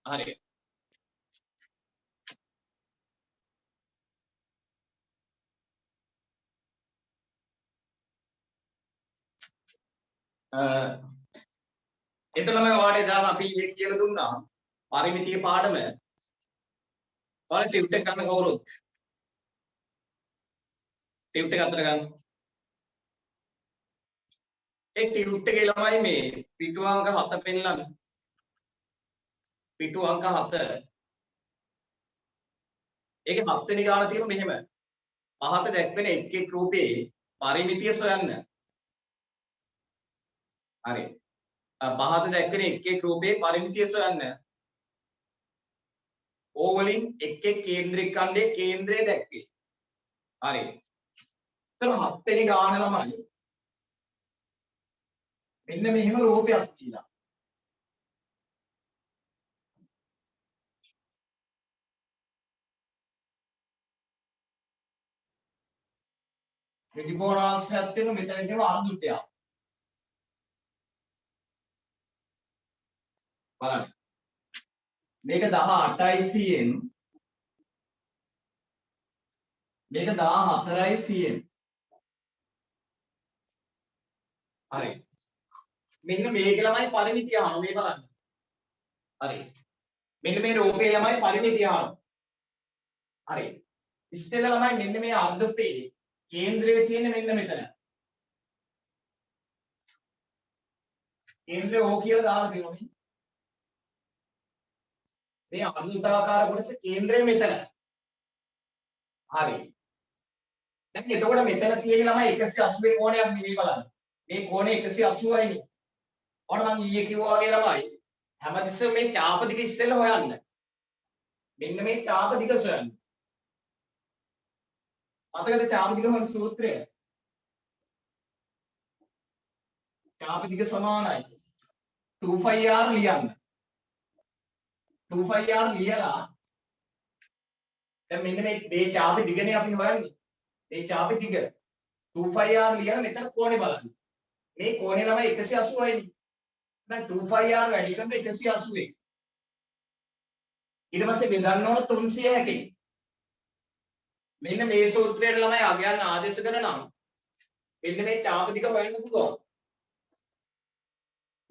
හරි. එතනම ඔයාලට දාලා අපි ඊයේ කියලා දුන්නා පරිමිතිය පාඩම. ඔයාලා ටියුට් එක ගන්න කවුරුත්? ටියුට් එක අතර ගන්න. ඒ ටියුට් එකේ ළමයි මේ පිටු අංක 7 පෙන්නන්න. පිටු අංක 7. ඒකේ 7 වෙනි ගාන තියෙන මෙහෙම. පහත දැක්වෙන එක් රූපයේ පරිමිතිය සොයන්න. හරි. පහත දැක්වෙන එක් රූපයේ පරිමිතිය සොයන්න. O වලින් එක් කේන්ද්‍රික ඛණ්ඩයේ කේන්ද්‍රය දැක්වේ. හරි. එතන 7 වෙනි ගාන ළමයි. මෙන්න මෙහෙම රූපයක් තියෙනවා. ත්‍රිකෝණාංශයක් තියෙන මෙතන කියන අර්ධෘතයක්. බලන්න. මේක 18යි cm. මේක 14යි cm. හරි. මෙන්න මේක ළමයි පරිමිතිය අහනවා මේ බලන්න. හරි. මෙන්න මේ රූපේ ළමයි පරිමිතිය අහනවා. හරි. ඉස්සෙල්ලා ළමයි මෙන්න මේ අර්ධෘතේ කේන්ද්‍රය තියෙන්නේ මෙන්න මෙතන. කේන්ද්‍රය O කියලා දාලා තියෙනවා මේ. මේ අර්ධවෘත්තාකාර කොටස කේන්ද්‍රය මෙතන. හරි. දැන් එතකොට මෙතන තියෙන ළමයි 180 කෝණයක් නෙවෙයි බලන්න. මේ කෝණය 180යි නේ. ඔන්න මම ඊයේ කිව්වා වගේ ළමයි හැමතිස්සෙම මේ චාප දිග ඉස්සෙල්ලා හොයන්න. මෙන්න මේ චාප දිග සොයන්න. මතකද චාප දිග හොයන සූත්‍රය? චාප දිග සමානයි 2πr ලියන්න. 2πr ලියලා දැන් මෙන්න මේ චාප දිගනේ අපි හොයන්නේ. මේ චාප දිග 2πr ලියලා මෙතන කෝණේ බලන්න. මේ කෝණේ ළමයි 180යි නේ. දැන් 2πr වැඩි කරන 180. ඊට පස්සේ බෙදන්න ඕන 360. මෙන්න මේ සූත්‍රයට ළමයි අගයන් ආදේශ කරනම් මෙන්න මේ චාප දිග හොයන්න පුළුවන්.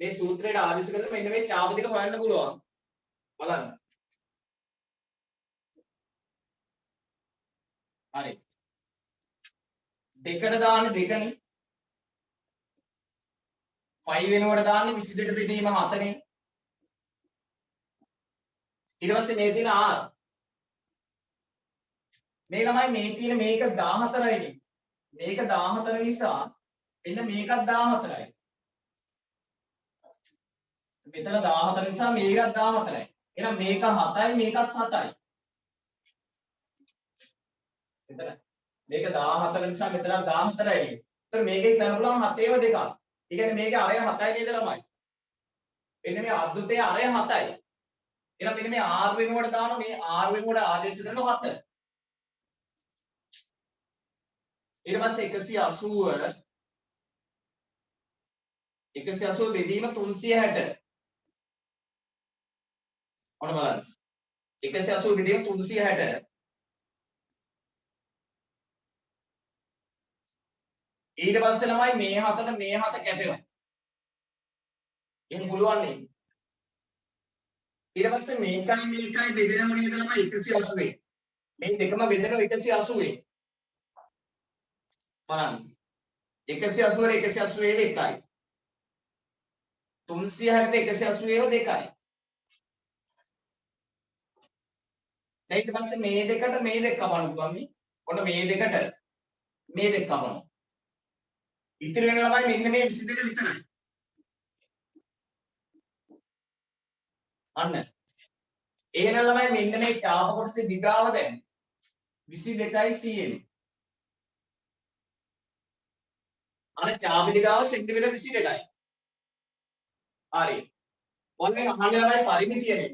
මේ සූත්‍රයට ආදේශ කරලා මෙන්න මේ චාප දිග හොයන්න පුළුවන්. බලන්න. හරි. දෙකට දාන්න දෙකනේ. 5 වෙනුවට දාන්නේ 22ට බෙදීම 4නේ. ඊට පස්සේ මේ තියෙන r. මේ ළමයි මේ තියෙන මේක 14යි නේ. මේක 14 නිසා මෙන්න මේකත් 14යි. මෙතන 14 නිසා මේකත් 14යි. එහෙනම් මේක 7යි මේකත් 7යි. එතන මේක 14 නිසා මෙතන 14යි. ඒතර මේකේ තන පුළුවන් 7ේව දෙකක්. ඒ කියන්නේ මේකේ අරය 7යි නේද ළමයි? මෙන්න මේ අද්දුතේ අරය 7යි. එහෙනම් මෙන්න මේ r වෙනුවට දානවා මේ r වෙනුවට ආදේශ කරනවා 7. ඊට පස්සේ 180 බෙදීම 360. ඔන්න බලන්න. 180 බෙදීම 360. ඊට පස්සේ ළමයි මේ 7ට මේ 7 කැපෙනවා. එහෙනම් පුළුවන් නේ. ඊට පස්සේ මේකයි බෙදෙනව නේද ළමයි 180. මේ දෙකම බෙදෙනවා 180. බලන්න. 180 180 එකයි. 360 180 දෙකයි. දැන් ඊට පස්සේ මේ දෙකට මේ දෙක කපන්න පුළුවන් නේ. ඔන්න මේ දෙකට මේ දෙක කපනවා. ඉතිරි වෙන ළමයි මෙන්න මේ 22 විතරයි. අන්න. එහෙනම් ළමයි මෙන්න මේ චාප කොටසේ දිගාව දැන් 22යි cm. අර චාප දිගාව සෙන්ටිමීටර් 22යි. හරි. ඔන්න අහන්න ළමයි පරිමිතියනේ.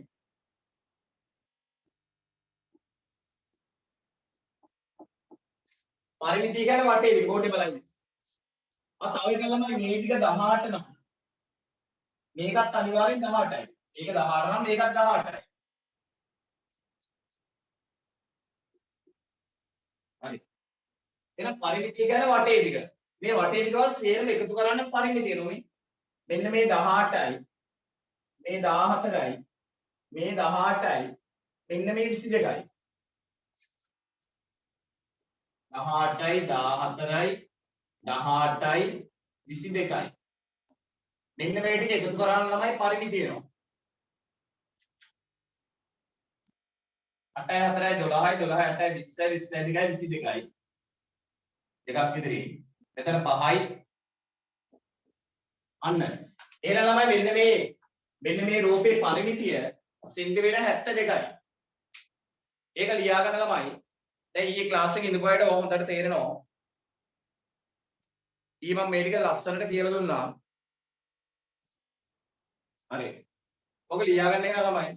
පරිමිතිය කියන්නේ වටේ රිමෝට් එක බලන්න. තව එක ළමයි මේ ටික 18 නම්. මේකත් අනිවාර්යෙන් 18යි. මේක 18 නම් මේකත් 18යි. එහෙනම් පරිමිතිය කියන්නේ වටේ දිග. මේ වටේ දිගවල සේරම එකතු කරන්න පරිමිතිය නෝනේ. මෙන්න මේ 18යි මේ 14යි මේ 18යි මෙන්න මේ 22යි 18යි 14යි 18යි 22යි මෙන්න මේ ටික එකතු කරාම ළමයි පරිමිතිය එනවා 8යි 4යි 12යි 12යි 8යි 20යි 20යි 22යි දෙකක් විතරයි මෙතන 5යි අන්න එහෙනම් ළමයි මෙන්න මේ රූපේ පරිමිතිය සිංහ වෙන 72යි ඒක ලියා ගන්න ළමයි දැන් ඊයේ ක්ලාස් එකේ ඉඳපු අයට ඕක හොඳට තේරෙනවා ඊ මම මේ ටික ලස්සනට කියලා දුන්නා හරි ඔක ලියා ගන්න එක ළමයි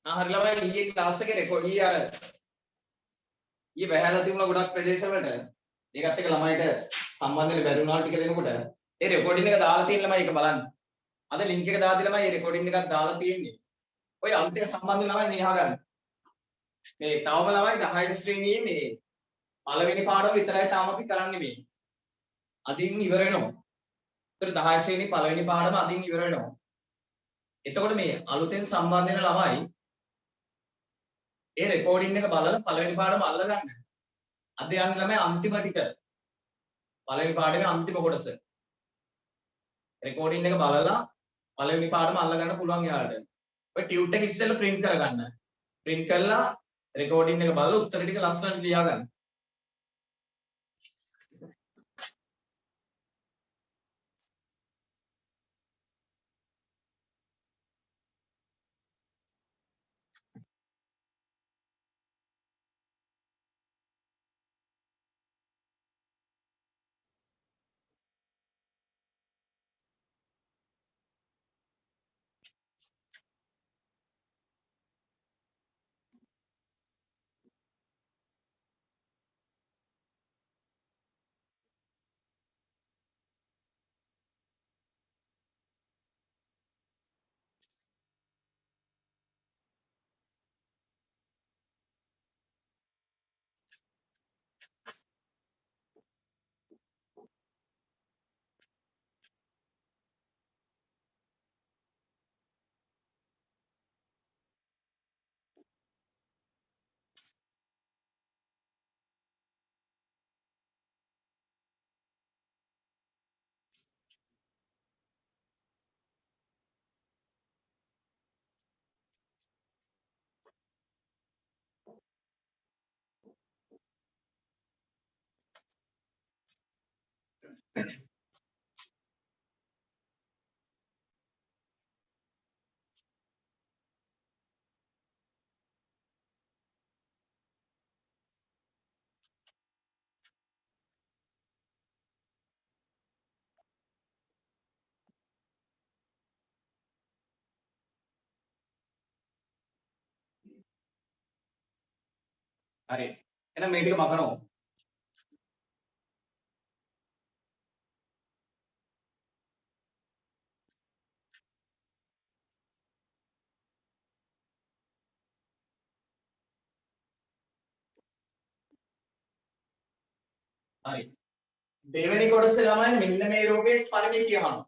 හරි ළමයි ඊයේ ක්ලාස් එකේ රෙකෝඩ් ඊයේ බහැලා තිබුණා ගොඩක් ප්‍රදේශවලට ඒකත් එක්ක ළමයිට සම්බන්ධ වෙන්න බැරි වුණා ටික දෙනකොට ඒ රෙකෝඩින් එක දාලා තියෙන ළමයි ඒක බලන්න අද ලින්ක් එක දාලා ළමයි ඒ රෙකෝඩින් එකක් දාලා තියෙන්නේ ඔය අලුත් එක සම්බන්ධ ළමයි මේ අහගන්න මේ තවම ළමයි 10 ශ්‍රේණියේ මේ පළවෙනි පාඩම විතරයි තාම අපි කරන්නේ මේ අදින් ඉවර වෙනවා ඒතර 10 ශ්‍රේණියේ පළවෙනි පාඩම අදින් ඉවර වෙනවා එතකොට මේ අලුතෙන් සම්බන්ධ වෙන ළමයි ඒ රෙකෝඩින් එක බලලා පළවෙනි පාඩම අල්ලගන්න. අද යන්නේ ළමයි අන්තිම ටික. පළවෙනි පාඩමේ අන්තිම කොටස. රෙකෝඩින් එක බලලා පළවෙනි පාඩම අල්ලගන්න පුළුවන් යාළුවට. ඔය ටියුට් එක ඉස්සෙල්ලා print කරගන්න. print කරලා රෙකෝඩින් එක බලලා උත්තර ටික ලස්සනට ලියා ගන්න. හරි. එහෙනම් මේ ටික මකනවා. හරි. දෙවෙනි කොටස ළමයි මෙන්න මේ රූපේ පරිමිතිය අහනවා.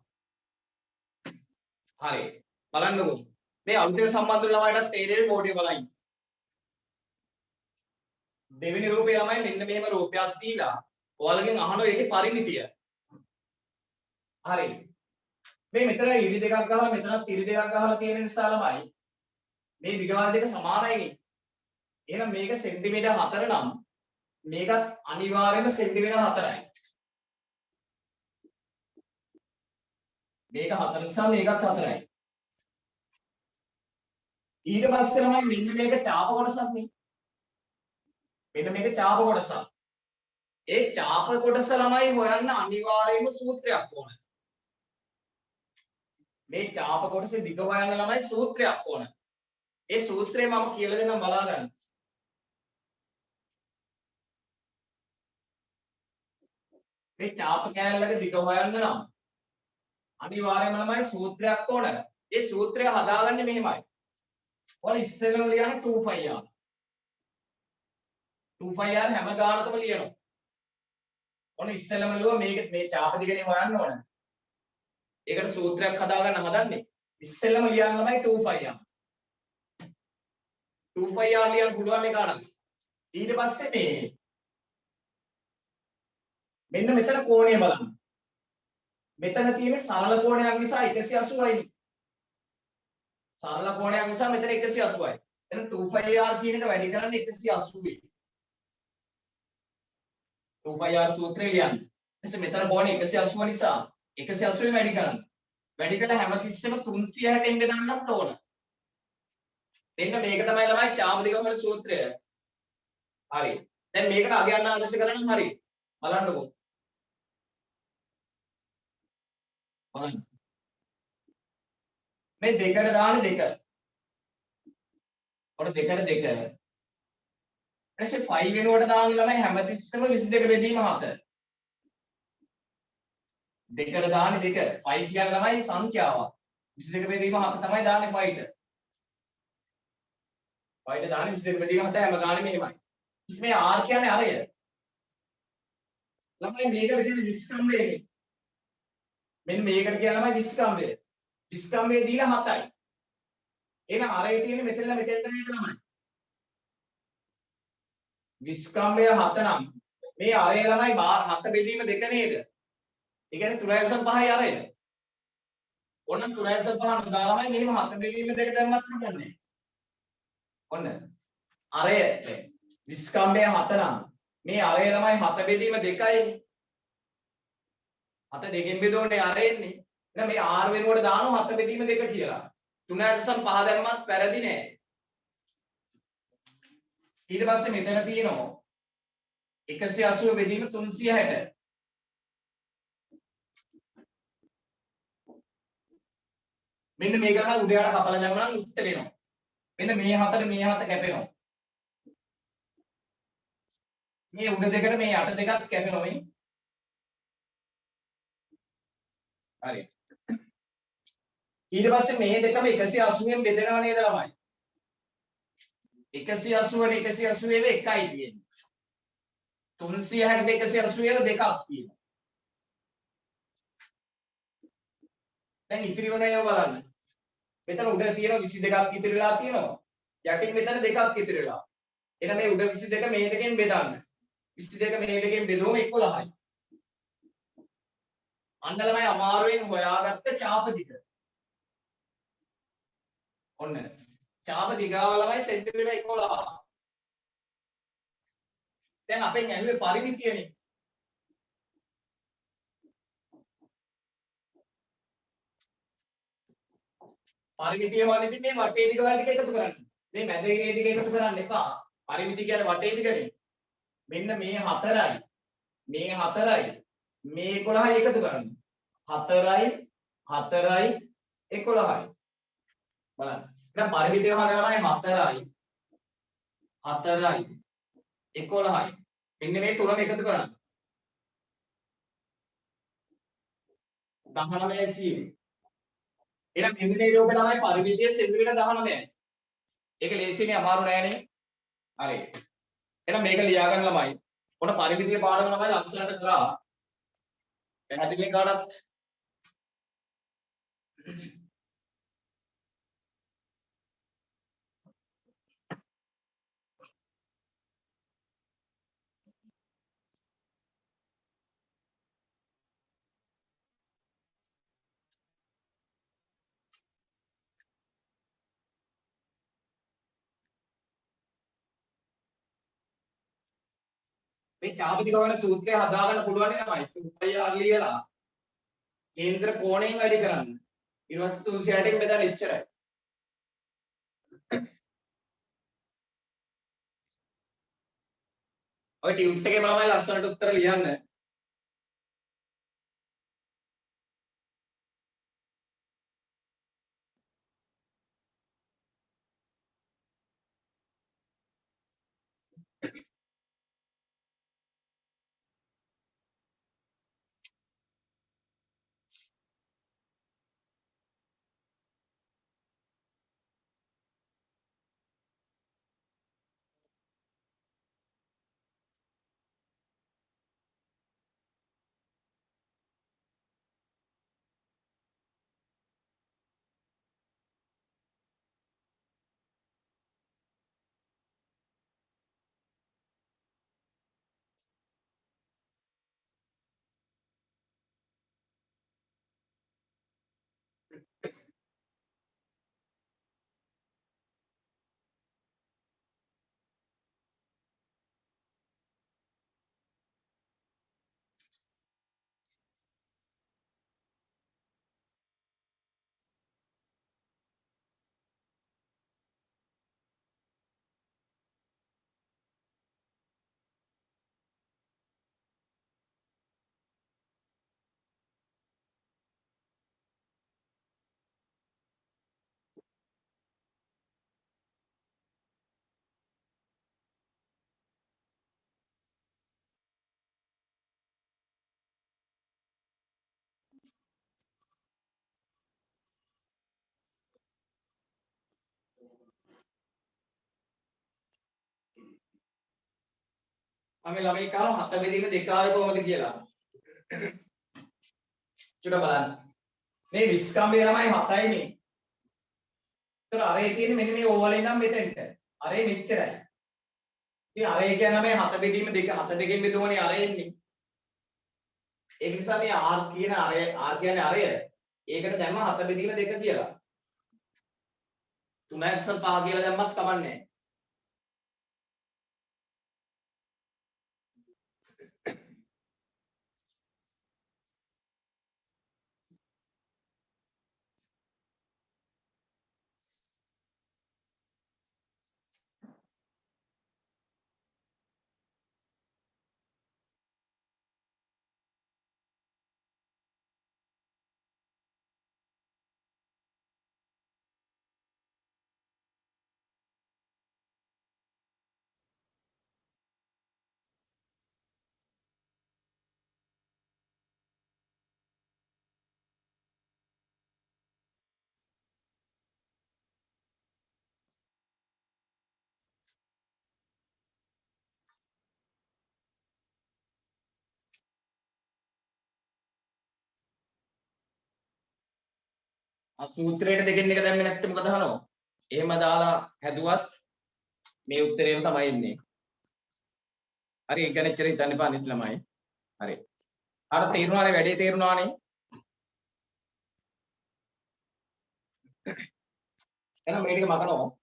හරි. බලන්නකෝ. මේ අලුතෙන් සම්බන්ධ වෙන ළමයිටත් තේරෙන්නේ බෝඩිය බලයින්. දෙවෙනි රූපේ ළමයි මෙන්න මෙහෙම රූපයක් දීලා ඔයාලගෙන් අහනවා ඒකේ පරිමිතිය. හරි. මේ මෙතන ඉරි දෙකක් ගහලා මෙතනත් ඉරි දෙකක් ගහලා තියෙන නිසා ළමයි මේ දිගවල් දෙක සමානයිනේ. එහෙනම් මේක සෙන්ටිමීටර් 4 නම් මේකත් අනිවාර්යයෙන්ම සෙන්ටිමීටර් 4යි. මේක 4 නිසා මේකත් 4යි. ඊට පස්සේ ළමයි මෙන්න මේක ඡාප කොටසක් නේ. මෙන්න මේක ඡාප කොටසක්. ඒ ඡාප කොටස ළමයි හොයන්න අනිවාර්යයෙන්ම සූත්‍රයක් ඕන. මේ ඡාප කොටසේ දිග හොයන්න ළමයි සූත්‍රයක් ඕන. ඒ සූත්‍රය මම කියලා දෙන්නම් බලා ගන්න. මේ ඡාප කෑල්ලක දිග හොයන්න නම් අනිවාර්යයෙන්ම ළමයි සූත්‍රයක් ඕන. ඒ සූත්‍රය හදාගන්නේ මෙහෙමයි. ඔයාලා ඉස්සෙල්ලම ලියන්න 2πr. 2πr හැම ගානකම ලියනවා. ඔන්න ඉස්සෙල්ලම ලියුවා මේ ඡාප දිගනේ හොයන්න ඕන. ඒකට සූත්‍රයක් හදාගන්න හදන්නේ. ඉස්සෙල්ලම ලියන්න ළමයි 2πr. 2πr ලියන්න පුළුවන් එක අරන්. ඊට පස්සේ මෙන්න මෙතන කෝණය බලන්න. මෙතන තියෙන්නේ සරල කෝණයක් නිසා 180යි. සරල කෝණයක් නිසා මෙතන 180යි. එහෙනම් 2πr කියන එක වැඩි කරන්නේ 180යි. 2πr සූත්‍රය ලියන්න. ඊට මෙතන කෝණය 180 නිසා 180 වැඩි කරන්න. වැඩි කළා හැමතිස්සෙම 360න් බෙදන්නත් ඕන. මෙන්න මේක තමයි ළමයි ඡාප දිග වල සූත්‍රය. හරි. දැන් මේකට අගයන්න ආදර්ශ කරන්න හරි. බලන්නකෝ. බලන්න. මේ දෙකට දාන්නේ 2. ඔන්න 2ට 2. ඊටසේ 5 වෙනුවට දාන්න ළමයි හැමතිස්සෙම 22 බෙදීම 7. 2ට දාන්නේ 2. 5 කියන්නේ ළමයි සංඛ්‍යාවක්. 22 බෙදීම 7 තමයි දාන්නේ 5ට. 5ට දාන්නේ 22 බෙදීම 7 හැම ගානෙම මෙහෙමයි. ඉතින් මේ r කියන්නේ අරය. ළමයි මේක විදිහට විස්කම්බයනේ. මෙන්න මේකට කියන ළමයි විස්කම්බය. විස්කම්බය දීලා 7යි. එහෙනම් අරේ තියෙන්නේ මෙතනලා මෙතෙන්ට නේද ළමයි? විස්කම්බය 7 නම් මේ අරේ ළමයි 7 බෙදීම 2 නේද? ඒ කියන්නේ 3/5යි අරය. ඔන්න 3/5 දාලා ළමයි මෙහෙම 7 බෙදීම 2 දැම්මත් හරියන්නේ. ඔන්න අරය විස්කම්බය 7 නම් මේ අරය ළමයි 7 බෙදීම 2යි. 7 දෙකෙන් බෙදුවනේ අරය එන්නේ. එහෙනම් මේ r වෙනුවට දානවා 7 බෙදීම 2 කියලා. 3/5 දැම්මත් වැරදි නෑ. ඊට පස්සේ මෙතන තියෙනවා 180 බෙදීම 360. මෙන්න මේක නම් උඩ යට කපලා දැම්මම උත්තර එනවා. මෙන්න මේ 7ට මේ 7 කැපෙනවා. මේ උඩ දෙකට මේ යට දෙකත් කැපෙනවා මේ. හරි. ඊට පස්සේ මේ දෙකම 180ෙන් බෙදෙනවා නේද ළමයි? 180ට 180 එකයි තියෙන්නේ. 360ට 180 දෙකක් තියෙනවා. දැන් ඉතිරි වෙන ඒවා බලන්න. මෙතන උඩ තියෙන 22ක් ඉතිරි වෙලා තියෙනවා. යටින් මෙතන දෙකක් ඉතිරි වෙලා. එහෙනම් මේ උඩ 22 මේ දෙකෙන් බෙදන්න. 22 මේ දෙකෙන් බෙදුවම 11යි. අන්න ළමයි අමාරුවෙන් හොයාගත්ත ඡාප දිග. ඔන්න. ඡාප දිගාව ළමයි සෙන්ටිමීටර් 11. දැන් අපෙන් ඇහුවේ පරිමිතියනේ. පරිමිතිය වගේ ඉතින් මේ වටේ දිග වල ටික එකතු කරන්න. මේ මැද ඉරේ දිග එකතු කරන්න එපා. පරිමිතිය කියන්නේ වටේ දිගනේ. මෙන්න මේ 4යි. මේ 4යි. මේ 11යි එකතු කරන්න. 4යි 4යි 11යි. බලන්න. දැන් පරිමිතිය හොයනවායි 4යි 4යි 11යි. මෙන්න මේ තුනම එකතු කරන්න. 19 සීනි. එහෙනම් මෙන්න මේ රූපේ තමයි පරිමිතිය සෙන්ටිමීටර් 19යි. ඒක ලේසියනේ අමාරු නෑනේ. හරි. එහෙනම් මේක ලියා ගන්න ළමයි. ඔන්න පරිමිතිය පාඩම ළමයි ලස්සනට කරා. පැහැදිලි කාටත් මේ චාපති ගමන සූත්‍රය හදාගන්න පුළුවන් නේ ළමයි. 2πr ලියලා කේන්ද්‍ර කෝණයෙන් වැඩි කරන්න. ඊට පස්සේ 360න් බෙදන්න එච්චරයි. ඔය ටියුට් එකේම ළමයි ලස්සනට උත්තර ලියන්න. අපි ළමයි කහම 7 බෙදීම 2 ආවේ කොහොමද කියලා. චුට්ටක් බලන්න. මේ විස්කම්භය ළමයි 7යිනේ. ඒතර අරේ තියෙන්නේ මෙන්න මේ ඕවල ඉඳන් මෙතෙන්ට. අරේ මෙච්චරයි. ඉතින් අරේ කියන්නේ මේ 7 බෙදීම 2 7 දෙකෙන් බෙදුවනේ අරේ එන්නේ. ඒක නිසා මේ r කියන අරය r කියන්නේ අරය. ඒකට දැම්ම 7 බෙදීම 2 කියලා. 3x5 කියලා දැම්මත් කමන්නේ නැහැ. සූත්‍රයට දෙකෙන් එක දැම්මේ නැත්නම් මොකද අහනවා? එහෙම දාලා හැදුවත් මේ උත්තරේම තමයි ඉන්නේ. හරි ඒක ගැන ඉච්චර හිතන්න එපා අනිත් ළමයි. හරි. අර තේරුණානේ වැඩේ තේරුණානේ. එහෙනම් මේ ටික මකනවා.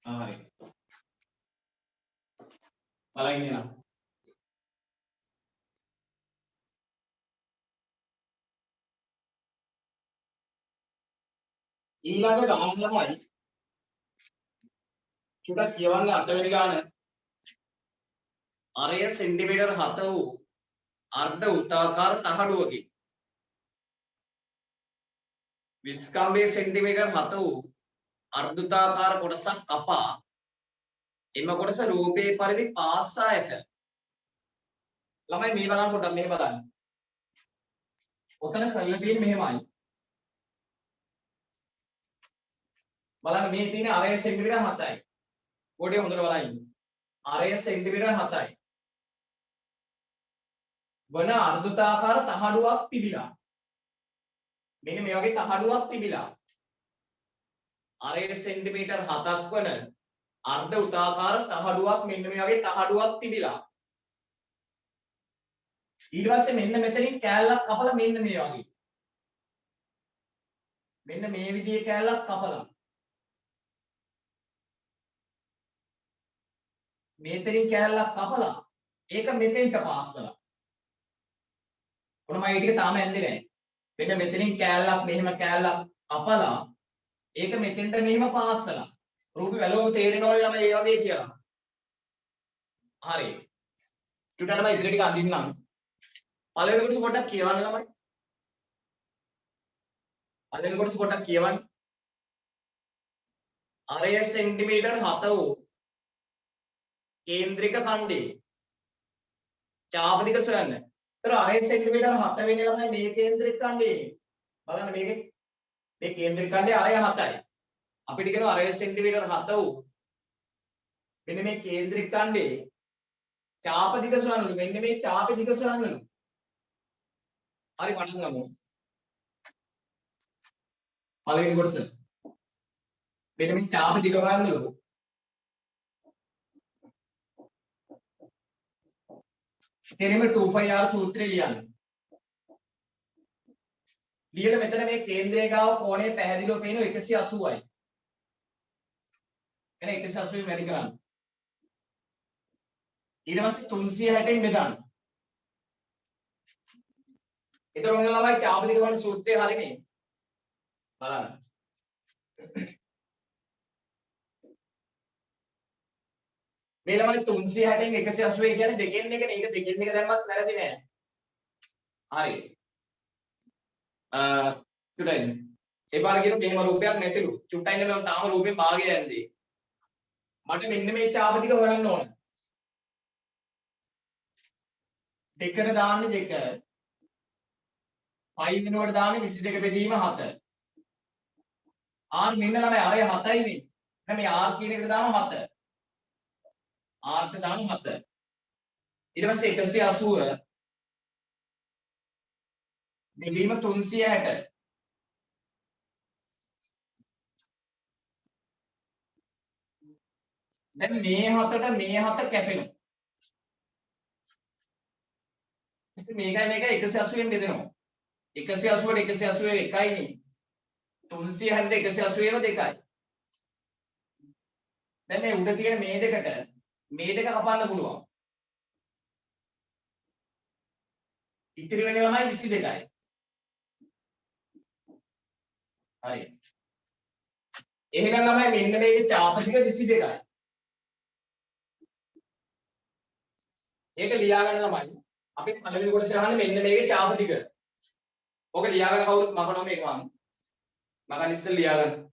හරි. බලන්න එනවා. ඊළඟ ගාන තමයි චුටක් කියවන්න 8 වෙනි ගාන. අරය සෙන්ටිමීටර් 7 වූ අර්ධ වෘත්තාකාර තහඩුවකි. විස්කම්භයේ සෙන්ටිමීටර් 7 වූ අර්ධවෘත්තාකාර කොටසක් කපා එම කොටස රූපයේ පරිදි පාසා ඇත. ළමයි මේ බලන්න පොඩ්ඩක් මෙහෙ බලන්න. ඔතන කරලා තියෙන්නේ මෙහෙමයි. බලන්න මේ තියෙන අරය සෙන්ටිමීටර් 7යි. කොටේ හොඳට බලන්න. අරය සෙන්ටිමීටර් 7යි. වන අර්ධවෘත්තාකාර තහඩුවක් තිබිලා. මෙන්න මේ වගේ තහඩුවක් තිබිලා. අරය සෙන්ටිමීටර් 7ක් වන අර්ධ වෘත්තාකාර තහඩුවක් මෙන්න මේ වගේ තහඩුවක් තිබිලා. ඊට පස්සේ මෙන්න මෙතනින් කෑල්ලක් කපලා මෙන්න මේ වගේ. මෙන්න මේ විදිහේ කෑල්ලක් කපලා. මෙතනින් කෑල්ලක් කපලා ඒක මෙතෙන්ට පාස් කළා. කොහොමයි ටික තාම ඇන්දේ නැහැ. මෙන්න මෙතනින් කෑල්ලක් මෙහෙම කෑල්ලක් කපලා ඒක මෙතෙන්ට මෙහෙම පාස් කළා. රූපේ වැලුවම තේරෙනවනේ ළමයි ඒ වගේ කියලා. හරි. චුට්ටක් තමයි ඉදිරියට ටික අඳින්නම්. පළවෙනි කොටස පොඩ්ඩක් කියවන්න ළමයි. පළවෙනි කොටස පොඩ්ඩක් කියවන්න. අරය සෙන්ටිමීටර් 7 වූ කේන්ද්‍රික ඛණ්ඩේ චාපදික සොයන්න. ඒතර අරය සෙන්ටිමීටර් 7 වෙන්නේ ළමයි මේ කේන්ද්‍රික ඛණ්ඩේ. බලන්න මේකේ මේ කේන්ද්‍රික ඛණ්ඩේ අරය 7යි. අපිට කියනවා අරය සෙන්ටිමීටර් 7 වූ මෙන්න මේ කේන්ද්‍රික ඛණ්ඩේ චාපදික සොයන්නලු. මෙන්න මේ චාපදික සොයන්නලු. හරි පටන් ගමු. පළවෙනි කොටස. මෙන්න මේ චාපදික හොයන්නලු. කෙනෙම 2πr සූත්‍රය ලියන්න. ලියලා මෙතන මේ කේන්ද්‍රය ගාව කෝණය පැහැදිලිව පේනවා 180යි. එහෙනම් 180 වැඩි කරන්න. ඊට පස්සේ 360න් බෙදන්න. එතකොට ඔන්න ළමයි චාපදික වන සූත්‍රය හරිනේ. බලන්න. මේ ළමයි 360න් 180 කියන්නේ දෙකෙන් එකනේ. ඒක දෙකෙන් එක දැම්මත් වැරදි නෑ. හරි. චුට්ටයි. ඒ පාර කියන මෙහෙම රූපයක් නැතිලු. චුට්ටයි නේ මම තාම රූපේ භාගය ඇන්දේ. මට මෙන්න මේ චාපදික හොයන්න ඕන. දෙකට දාන්නේ 2. පයි වෙනුවට දාන්නේ 22 බෙදීම 7. R මෙන්න ළමයි අරය 7යි නේ. එහෙනම් මේ R කියන එකට දානවා 7. R ට දානවා 7. ඊට පස්සේ 180 බෙදීම 360. දැන් මේ 7ට මේ 7 කැපෙනවා. ඉතින් මේකයි 180ෙන් බෙදෙනවා. 180ට 180 එකයිනේ. 360ට 180ව දෙකයි. දැන් මේ උඩ තියෙන මේ දෙකට මේ දෙක කපන්න පුළුවන්. ඉතිරි වෙන ළමයි 22යි. හරි. එහෙනම් ළමයි මෙන්න මේකේ චාපදික 22යි. ඒක ලියාගන්න ළමයි. අපි පළවෙනි කොටසේ අහන්නේ මෙන්න මේකේ චාපදික. ඔක ලියාගන්න කවුරුත් මකනවා මේක මම. මකන් ඉස්සෙල් ලියාගන්න.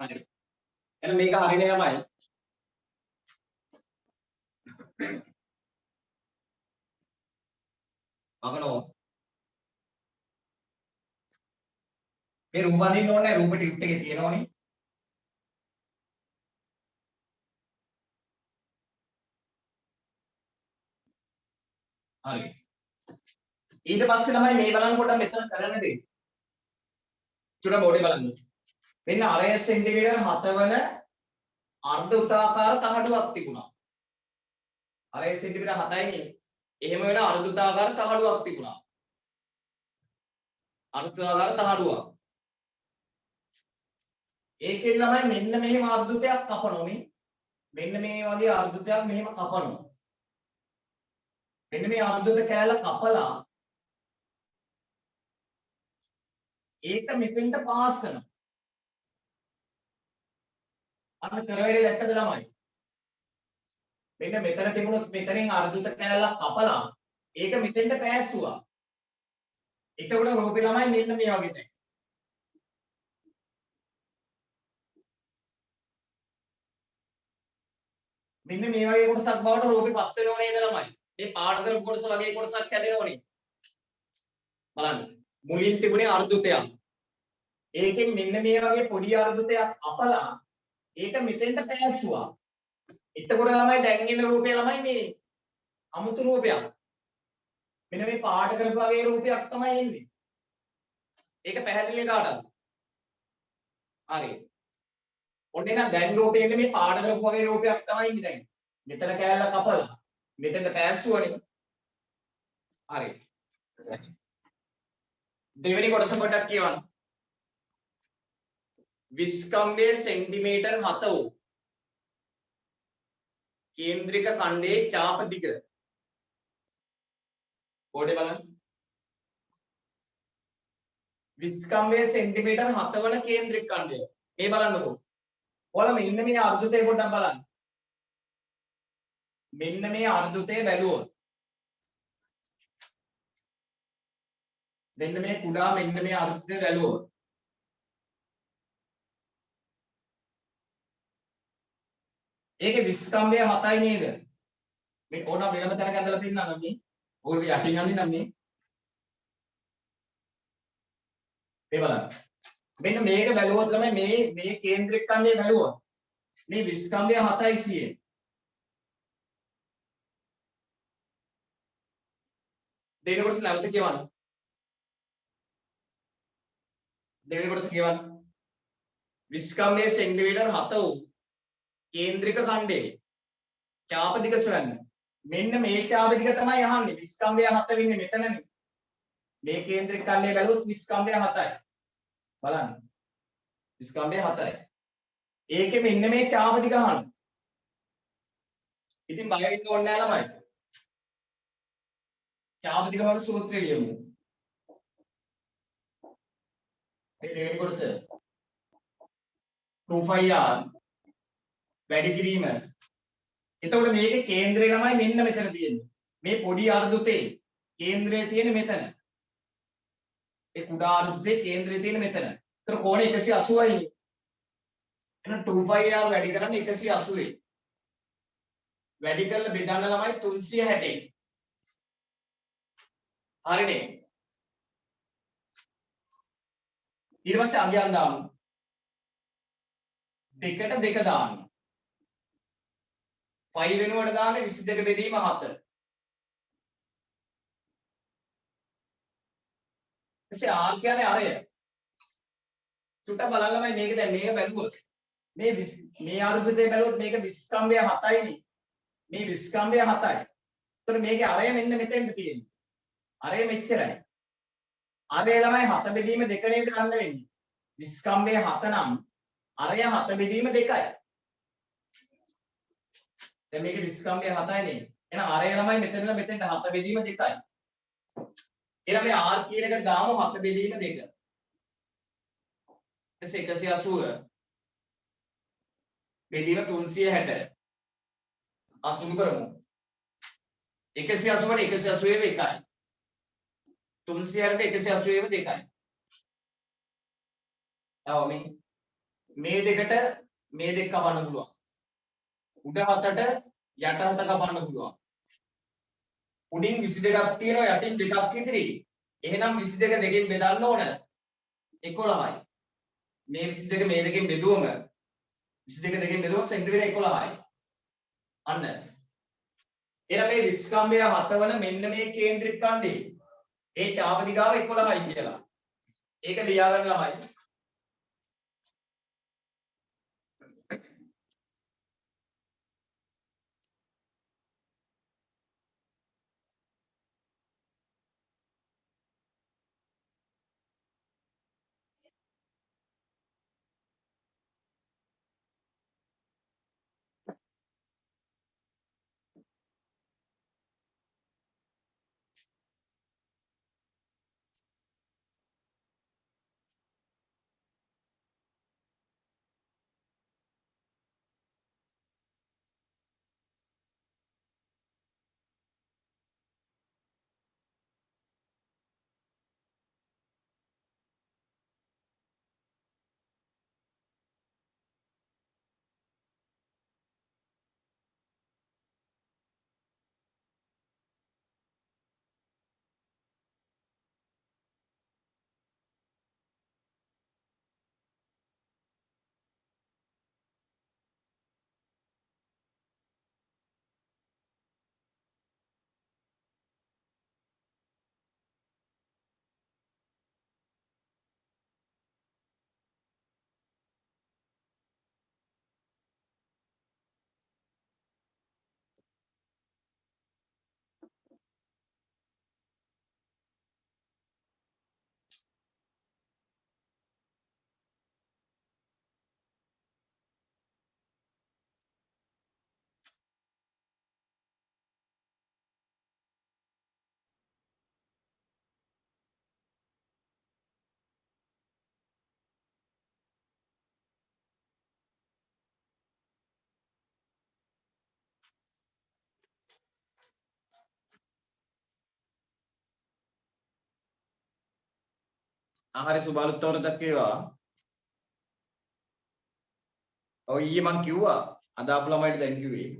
හරි. එහෙනම් මේක හරිනේ ළමයි. මගනෝ මේ රූප අඳින්න ඕනේ නැහැ. රූප ටියුට් එකේ තියෙනවනේ. හරි. ඊට පස්සේ ළමයි මේ බලන්න කොට මෙතන කරන්න දෙයි. චුර බෝඩේ බලන්න. මෙන්න අරය සෙන්ටිමීටර් 7 වන අර්ධ වෘත්තාකාර තහඩුවක් තිබුණා. අරය සෙන්ටිමීටර් 7යි නේ. එහෙම වෙන අර්ධ වෘත්තාකාර තහඩුවක් තිබුණා. අර්ධ වෘත්තාකාර තහඩුවක්. ඒකෙන් ළමයි මෙන්න මෙහෙම අර්ධෘතයක් කපනවා මේ. මෙන්න මේ වගේ අර්ධෘතයක් මෙහෙම කපනවා. මෙන්න මේ අර්ධෘත කෑල්ල කපලා ඒක මෙතෙන්ට පාස් කරනවා. අන්න කරවැඩේ දැක්කද ළමයි? මෙන්න මෙතන තිබුණොත් මෙතනින් අර්ධෘත කෑල්ල කපලා ඒක මෙතෙන්ට පෑස්සුවා. එතකොට රූපේ ළමයි මෙන්න මේ වගේ දැක්ක. මෙන්න මේ වගේ කොටසක් බවට රූපේ පත් වෙනව නේද ළමයි? මේ පාට කරපු කොටස වගේ කොටසක් හැදෙනවනේ. බලන්න. මුලින් තිබුණේ අර්ධෘතයක්. ඒකෙන් මෙන්න මේ වගේ පොඩි අර්ධෘතයක් අපලා ඒක මෙතෙන්ට පෑස්සුවා. එතකොට ළමයි දැන් ඉන්න රූපේ ළමයි මේ අමුතු රූපයක්. මෙන්න මේ පාට කරපු වගේ රූපයක් තමයි එන්නේ. ඒක පැහැදිලි කාටද? හරි. ඔන්න එහෙනම් දැන් රූපේ එන්නේ මේ පාට කරපු වගේ රූපයක් තමයි ඉන්නේ දැන්. මෙතන කෑල්ල කපලා මෙතෙන්ට පෑස්සුවනේ. හරි. දෙවෙනි කොටස පොඩ්ඩක් කියවන්න. විස්කම්භයේ සෙන්ටිමීටර් 7 වූ කේන්ද්‍රික ඛණ්ඩයේ චාප දිග. පොඩේ බලන්න. විස්කම්භයේ සෙන්ටිමීටර් 7 වන කේන්ද්‍රික ඛණ්ඩය. මේ බලන්නකෝ. ඔයාලා මෙන්න මේ අර්ධෘතය පොඩ්ඩක් බලන්න. මෙන්න මේ අර්ධෘතය බැලුවොත් මෙන්න මේ කුඩා මෙන්න මේ අර්ධෘතය බැලුවොත් ඒකේ විස්කම්භය 7යි නේද? මේ ඕන වෙනම තැනක ඇඳලා පින්නනම් මේ ඕක යටින් අඳින්නම් මේ බලන්න. මෙන්න මේක බැලුවොත් තමයි මේ කේන්ද්‍රික ඛණ්ඩය බැලුවොත් මේ විස්කම්භය 7යි සියේ. දෙවෙනි කොටස නැවත කියවන්න. දෙවෙනි කොටස කියවන්න. විස්කම්භයේ සෙන්ටිමීටර් 7 වූ කේන්ද්‍රික ඛණ්ඩයේ චාප දිග සොයන්න. මෙන්න මේ චාප දිග තමයි අහන්නේ. විස්කම්භය 7 වෙන්නේ මෙතනනේ. මේ කේන්ද්‍රික ඛණ්ඩය බැලුවොත් විස්කම්භය 7යි. බලන්න. විස්කම්භය 4යි. ඒකෙ මෙන්න මේ චාපති ගහන. ඉතින් බය වෙන්න ඕනේ නෑ ළමයි. චාපති ගහන සූත්‍රය ලියමු. මේ දෙවෙනි කොටස 2πr වැඩි කිරීම. එතකොට මේකේ කේන්ද්‍රය ළමයි මෙන්න මෙතන තියෙන්නේ. මේ පොඩි අර්ධුතේ කේන්ද්‍රය තියෙන්නේ මෙතන. ඒ කුඩා අර්ධුතේ කේන්ද්‍රය තියෙන්නේ මෙතන. ඒතර කෝණය 180යි. එහෙනම් 2πr වැඩි කරන්නේ 180යි. වැඩි කරලා බෙදන්න ළමයි 360යි. හරිනේ. ඊට පස්සේ අගයන් දාමු. දෙකට දෙක දාන්න. 5 වෙනුවට දාන්නේ 22 බෙදීම 7. එසේ r කියන්නේ අරය. චුට්ටක් බලන්න ළමයි මේක දැන් මේක බැලුවොත් මේ අර්ධුතේ බැලුවොත් මේක විස්කම්භය 7යිනේ. මේ විස්කම්භය 7යි. ඒතර මේකේ අරය මෙන්න මෙතෙන්ද තියෙන්නේ. අරය මෙච්චරයි. අරය ළමයි 7 බෙදීම 2 නේද ගන්න වෙන්නේ. විස්කම්භය 7 නම් අරය 7 බෙදීම 2යි. දැන් මේකේ විස්කම්භය 7යි නේ. එහෙනම් අරය ළමයි මෙතන ඉඳලා මෙතෙන්ට 7 බෙදීම 2යි. එහෙනම් මේ r කියන එකට දාමු 7 බෙදීම 2. එසේ 180 බෙදීම 360 අසුළු කරමු. 180ට 180 එකයි. 360ට 180 දෙකයි. තව මේ දෙකට මේ දෙක කපන්න පුළුවන්. උඩ 7ට යට 7 කපන්න පුළුවන්. උඩින් 22ක් තියෙනවා යටින් දෙකක් ඉතිරි. එහෙනම් 22 දෙකෙන් බෙදන්න ඕන 11යි. මේ 22 මේ දෙකෙන් බෙදුවම 22 දෙකෙන් බෙදුවම සෙන්ටිමීටර් 11යි. අන්න. එහෙනම් මේ විස්කම්භය 7 වන මෙන්න මේ කේන්ද්‍රික ඛණ්ඩේ ඒ චාපදිගාව 11යි කියලා. ඒක ලියාගන්න ළමයි. ආහාර සුබාලුත් අවුරුද්දක් වේවා. ඔය ඊයේ මං කිව්වා අද ආපු ළමයිට දැන් කිව්වේ.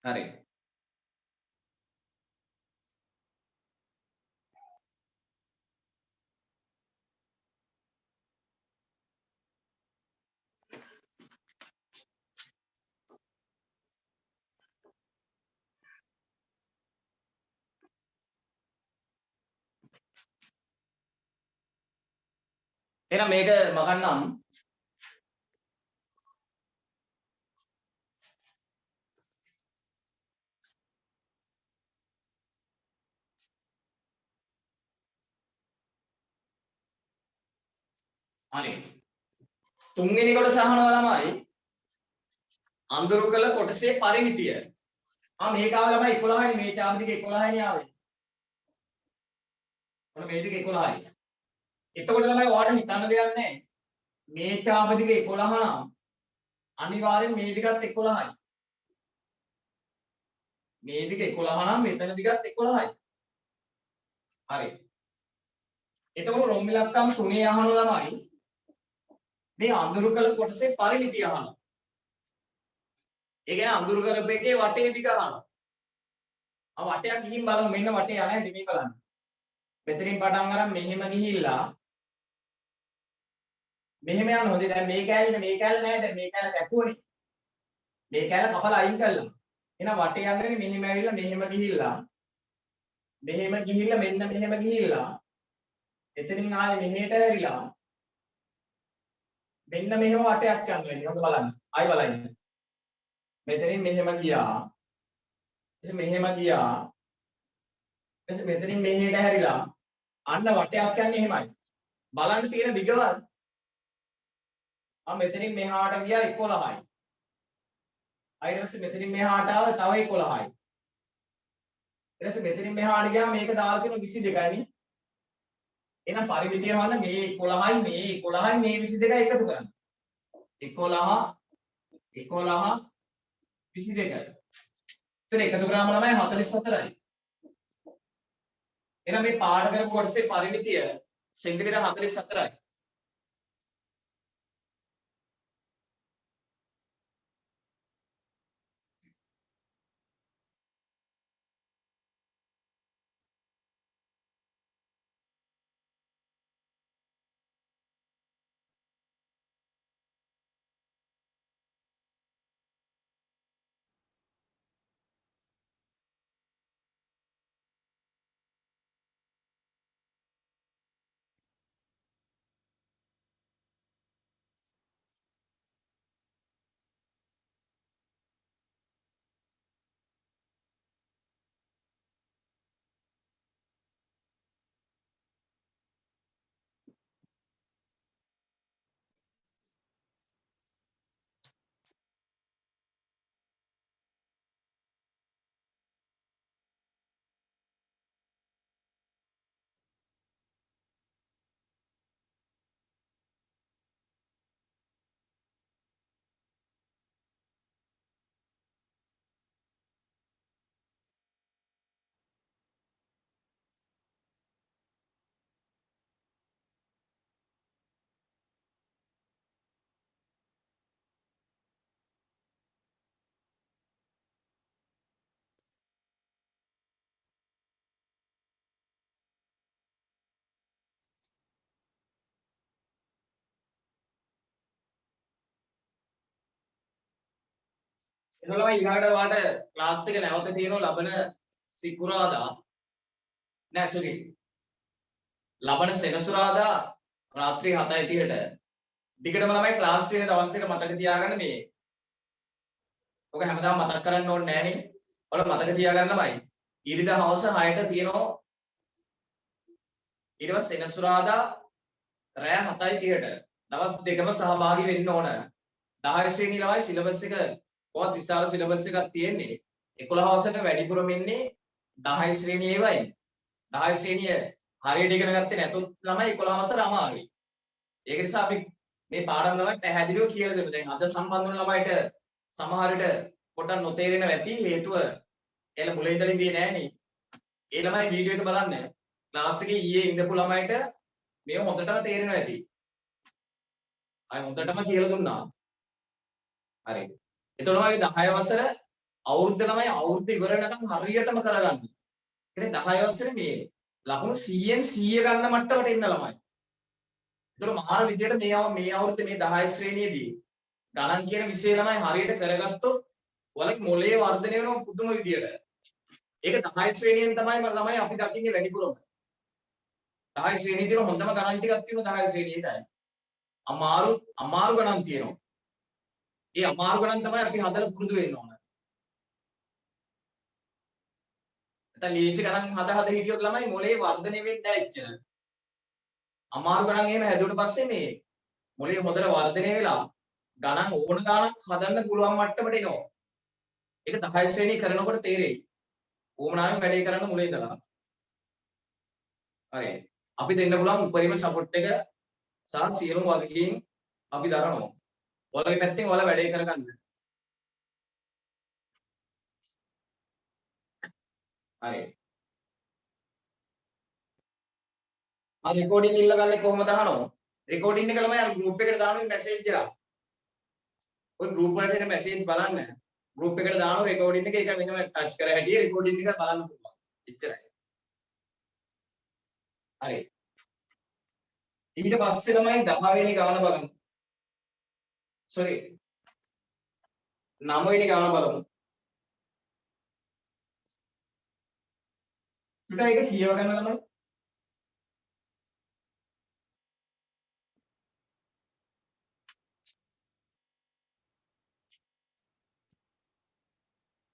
හරි. එහෙනම් මේක මගන්නම් හරි. තුන්වෙනි කොටස අහනවා ළමයි අඳුරු කළ කොටසේ පරිමිතිය. මේක ආව ළමයි 11යි මේ චාපිතික 11යි ආවේ. ඔන්න මේ ටික 11යි. එතකොට ළමයි ඔයාලට හිතන්න දෙයක් නැහැ. මේ චාපිතික 11 නම් අනිවාර්යෙන් මේ දිගත් 11යි. මේ දිග 11 නම් මෙතන දිගත් 11යි. හරි. එතකොට රොම් ඉලක්කම් 3 අහන ළමයි මේ අඳුරු කළ කොටසේ පරිමිතිය අහනවා. ඒ කියන්නේ අඳුරු කරපු එකේ වටේ දිග අහනවා. වටයක් ගිහින් බලමු මෙන්න වටේ යන හැටි මේ බලන්න. මෙතනින් පටන් අරන් මෙහෙම ගිහිල්ලා මෙහෙම යන හොඳේ දැන් මේ කැලේ නෑ දැන් මේ කැලේ කැපුවනේ. මේ කැලේ කපලා අයින් කළා. එහෙනම් වටේ යන්නේ මෙහෙම ඇවිල්ලා මෙහෙම ගිහිල්ලා මෙන්න මෙහෙම ගිහිල්ලා එතනින් ආයේ මෙහෙට ඇරිලා මෙන්න මෙහෙම වටයක් යන්න වෙන්නේ. හොඳ බලන්න. ආයි බලන්න. මෙතනින් මෙහෙම ගියා. එතෙන් මෙහෙම ගියා. එතෙන් මෙතනින් මෙහෙට හැරිලා අන්න වටයක් යන්නේ එහෙමයි. බලන්න තියෙන දිගවල්. මෙතනින් මෙහාට ගියා 11යි. ඊට පස්සේ මෙතනින් මෙහාට ආව තව 11යි. ඊට පස්සේ මෙතනින් මෙහාට ගියාම මේක දාලා තියෙන 22යි නේ. එහෙනම් පරිමිතිය හොයන්න මේ 11යි මේ 11යි මේ 22යි එකතු කරන්න. 11 22යි. එතන එකතු කරාම ළමයි 44යි. එහෙනම් මේ පාඩ කරපු කොටසේ පරිමිතිය සෙන්ටිමීටර් 44යි. එතකොට ඊළඟට ඔයාලට ක්ලාස් එක නැවත තියෙනවා ලබන සිකුරාදා නෑ සෝරි ලබන සෙනසුරාදා රාත්‍රී 7:30ට දිගටම ළමයි ක්ලාස් තියෙන දවස් දෙක මතක තියාගන්න මේ. ඔක හැමදාම මතක් කරන්න ඕනේ නෑනේ. ඔයාලා මතක තියාගන්න ළමයි. ඊරිදා හවස 6ට තියෙනවා. ඊට පස්සේ සෙනසුරාදා රෑ 7:30ට දවස් දෙකම සහභාගී වෙන්න ඕන. 10 ශ්‍රේණිය ළමයි සිලබස් එක කොහොමද විශාල සිලබස් එකක් තියෙන්නේ. 11 වසරට වැඩිපුරම ඉන්නේ 10 ශ්‍රේණියේ ඒවයි. 10 ශ්‍රේණිය හරියට ඉගෙන ගත්තේ නැතොත් ළමයි 11 වසර අමාරුයි. ඒක නිසා අපි මේ පාඩම් ළමයි පැහැදිලිව කියලා දෙමු. දැන් අද සම්බන්ධ වුණ ළමයිට සමහර විට පොඩ්ඩක් නොතේරෙන ඇති හේතුව එයාලා මුලින් ඉඳලා ඉන්නේ නෑනේ. ඒ ළමයි වීඩියෝ එක බලන්න. ක්ලාස් එකේ ඊයේ ඉඳපු ළමයිට මේව හොඳටම තේරෙනවා ඇති. අය හොඳටම කියලා දුන්නා. හරි. එතකොට ළමයි 10 වසර අවුරුද්ද ළමයි අවුරුද්ද ඉවර වෙනකම් හරියටම කරගන්න. ඒ 10 වසරේ මේ ලකුණු 100න් 100 ගන්න මට්ටමට එන්න ළමයි. ඒතර මහා විද්‍යාවට මේ අවුරුද්දේ මේ 10 ශ්‍රේණියේදී ගණන් කියන විෂය ළමයි හරියට කරගත්තොත් ඔයාලගේ මොළයේ වර්ධනය වෙනවා පුදුම විදියට. ඒක 10 ශ්‍රේණියෙන් තමයි ළමයි අපි දකින්නේ වැඩිපුරම. 10 ශ්‍රේණියේ තියෙන හොඳම ගණන් ටිකක් තියෙනවා 10 ශ්‍රේණියේදී. අමාරු ගණන් තියෙනවා. ඒ අමාරු ගණන් තමයි අපි හදලා පුරුදු වෙන්න ඕන. නැත්නම් ලීසි ගණන් හද හිටියොත් ළමයි මොලේ වර්ධනය වෙන්නේ නැහැ එච්චර. අමාරු ගණන් එහෙම හැදුවට පස්සේ මේ මොලේ හොඳට වර්ධනය වෙලා ගණන් ඕන ගානක් හදන්න පුළුවන් මට්ටමට එනවා. ඒක 10 ශ්‍රේණිය කරනකොට තේරෙයි. ඕමනාවෙන් වැඩේ කරන්න මුලින් ඉඳලා. හරි. අපි දෙන්න පුළුවන් උපරිම සපෝට් එක සහ සියලුම වගකීම් අපි දරනවා. ඔයාලගේ පැත්තෙන් ඔයාලා වැඩේ කරගන්න. හරි. ආ රෙකෝඩින් ඉල්ල ගන්න කොහොමද අහනවා? රෙකෝඩින් එක ළමයි අර ගෲප් එකට දානවා මැසේජ් එක. ඔය ගෲප් වලට එන මැසේජ් බලන්න. ගෲප් එකට දානවා රෙකෝඩින් එක. ඒක මෙහෙම ටච් කර හැටි රෙකෝඩින් එක බලන්න පුළුවන්. එච්චරයි. හරි. ඊට පස්සේ ළමයි 10 වෙනි ගාන බලමු. sorry 9 වෙනි ගාන බලමු. චුට්ටක් ඒක කියව ගන්න ළමයි.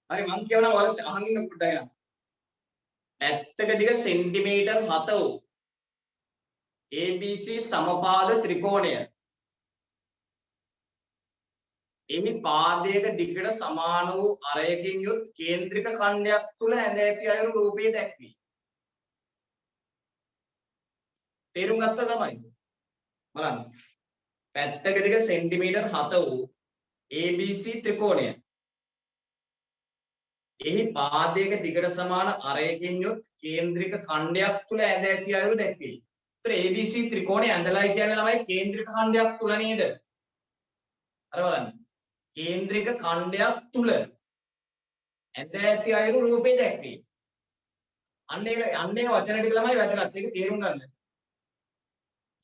හරි මං කියවනවා ඔයාලා අහන්න ඉන්න පොඩ්ඩක් යන්න. පැත්තක දිග සෙන්ටිමීටර් 7 වූ ABC සමපාද ත්‍රිකෝණය එහි පාදයක දිගට සමාන වූ අරයකින් යුත් කේන්ද්‍රික ඛණ්ඩයක් තුල ඇඳ ඇති අයුරු රූපයේ දැක්වේ. තේරුම් ගත්තා තමයි. බලන්න. පැත්තක දිග සෙන්ටිමීටර් 7 වූ ABC ත්‍රිකෝණය එහි පාදයක දිගට සමාන අරයකින් යුත් කේන්ද්‍රික ඛණ්ඩයක් තුල ඇඳ ඇති අයුරු දැක්වේ. ඒතර ABC ත්‍රිකෝණය ඇඳලායි කියන්නේ ළමයි කේන්ද්‍රික ඛණ්ඩයක් තුල නේද? අර බලන්න. කේන්ද්‍රික ඛණ්ඩයක් තුල ඇඳ ඇති අයුරු රූපේ දැක්වේ. අන්න ඒ වචන ටික ළමයි වැදගත්. ඒක තේරුම් ගන්න.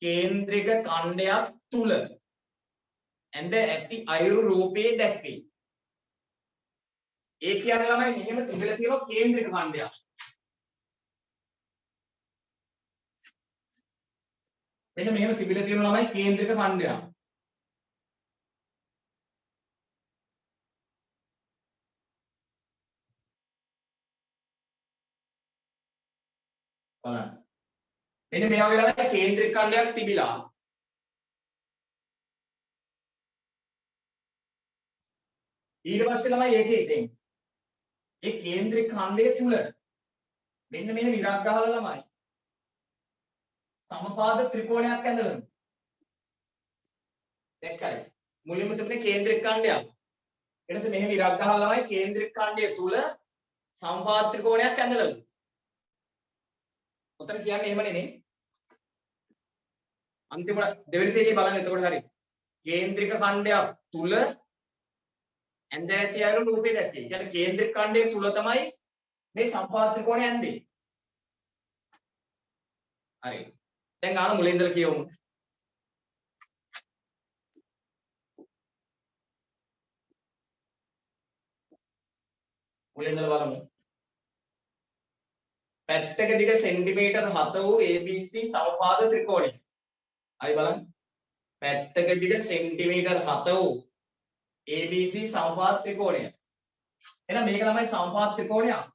කේන්ද්‍රික ඛණ්ඩයක් තුල ඇඳ ඇති අයුරු රූපේ දැක්වේ. ඒ කියන්නේ ළමයි මෙහෙම තිබිලා තියෙනවා කේන්ද්‍රික ඛණ්ඩයක්. මෙන්න මෙහෙම තිබිලා තියෙනවා ළමයි කේන්ද්‍රික ඛණ්ඩයක්. බලන්න. මෙන්න මේ වගේ ළමයි කේන්ද්‍රික ඛණ්ඩයක් තිබිලා ඊට පස්සේ ළමයි ඒකේ ඉතින් ඒ කේන්ද්‍රික ඛණ්ඩය තුල මෙන්න මෙහෙම ඉරක් ගහලා ළමයි සමපාද ත්‍රිකෝණයක් ඇඳලා දැක්කයි මුලින්ම තිබුණේ කේන්ද්‍රික ඛණ්ඩයක් ඊට පස්සේ මෙහෙම ඉරක් ගහලා ළමයි කේන්ද්‍රික ඛණ්ඩය තුල සමපාද ත්‍රිකෝණයක් ඇඳලා උතන කියන්නේ එහෙමනේ නේ අන්තිම දෙවෙනි පේජේ බලන්න එතකොට හරි කේන්ද්‍රික ඛණ්ඩයක් තුල ඇඳ ඇති අයුරු රූපේ දැක්කේ. ඒ කියන්නේ කේන්ද්‍රික ඛණ්ඩය තුල තමයි මේ සම්පාද ත්‍රිකෝණය ඇඳේ. හරි. දැන් ගන්න මුලින් ඉඳලා කියවමු. මුලින් ඉඳලා බලමු. පැත්තක දිග සෙන්ටිමීටර් 7 වූ ABC සමපාද ත්‍රිකෝණය. අය බලන්න. පැත්තක දිග සෙන්ටිමීටර් 7 වූ ABC සමපාද ත්‍රිකෝණය. එහෙනම් මේක ළමයි සමපාද ත්‍රිකෝණයක්.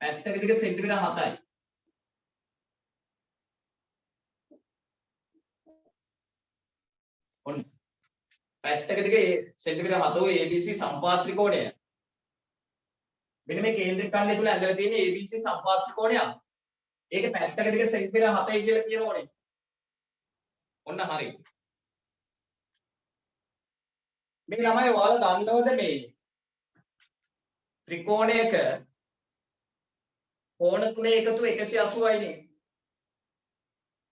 පැත්තක දිග සෙන්ටිමීටර් 7යි. ඔන්න. පැත්තක දිග සෙන්ටිමීටර් 7 වූ ABC සමපාද ත්‍රිකෝණය. මෙන්න මේ කේන්ද්‍රික ඛණ්ඩය තුල ඇඳලා තියෙන ABC සමපාද ත්‍රිකෝණයක්. ඒක පැත්තක දිග සෙන්ටිමීටර් 7යි කියලා කියනෝනේ. ඔන්න හරි. මේ ළමයි ඔයාලා දන්නවද මේ ත්‍රිකෝණයක කෝණ තුනේ එකතු 180යි නේ.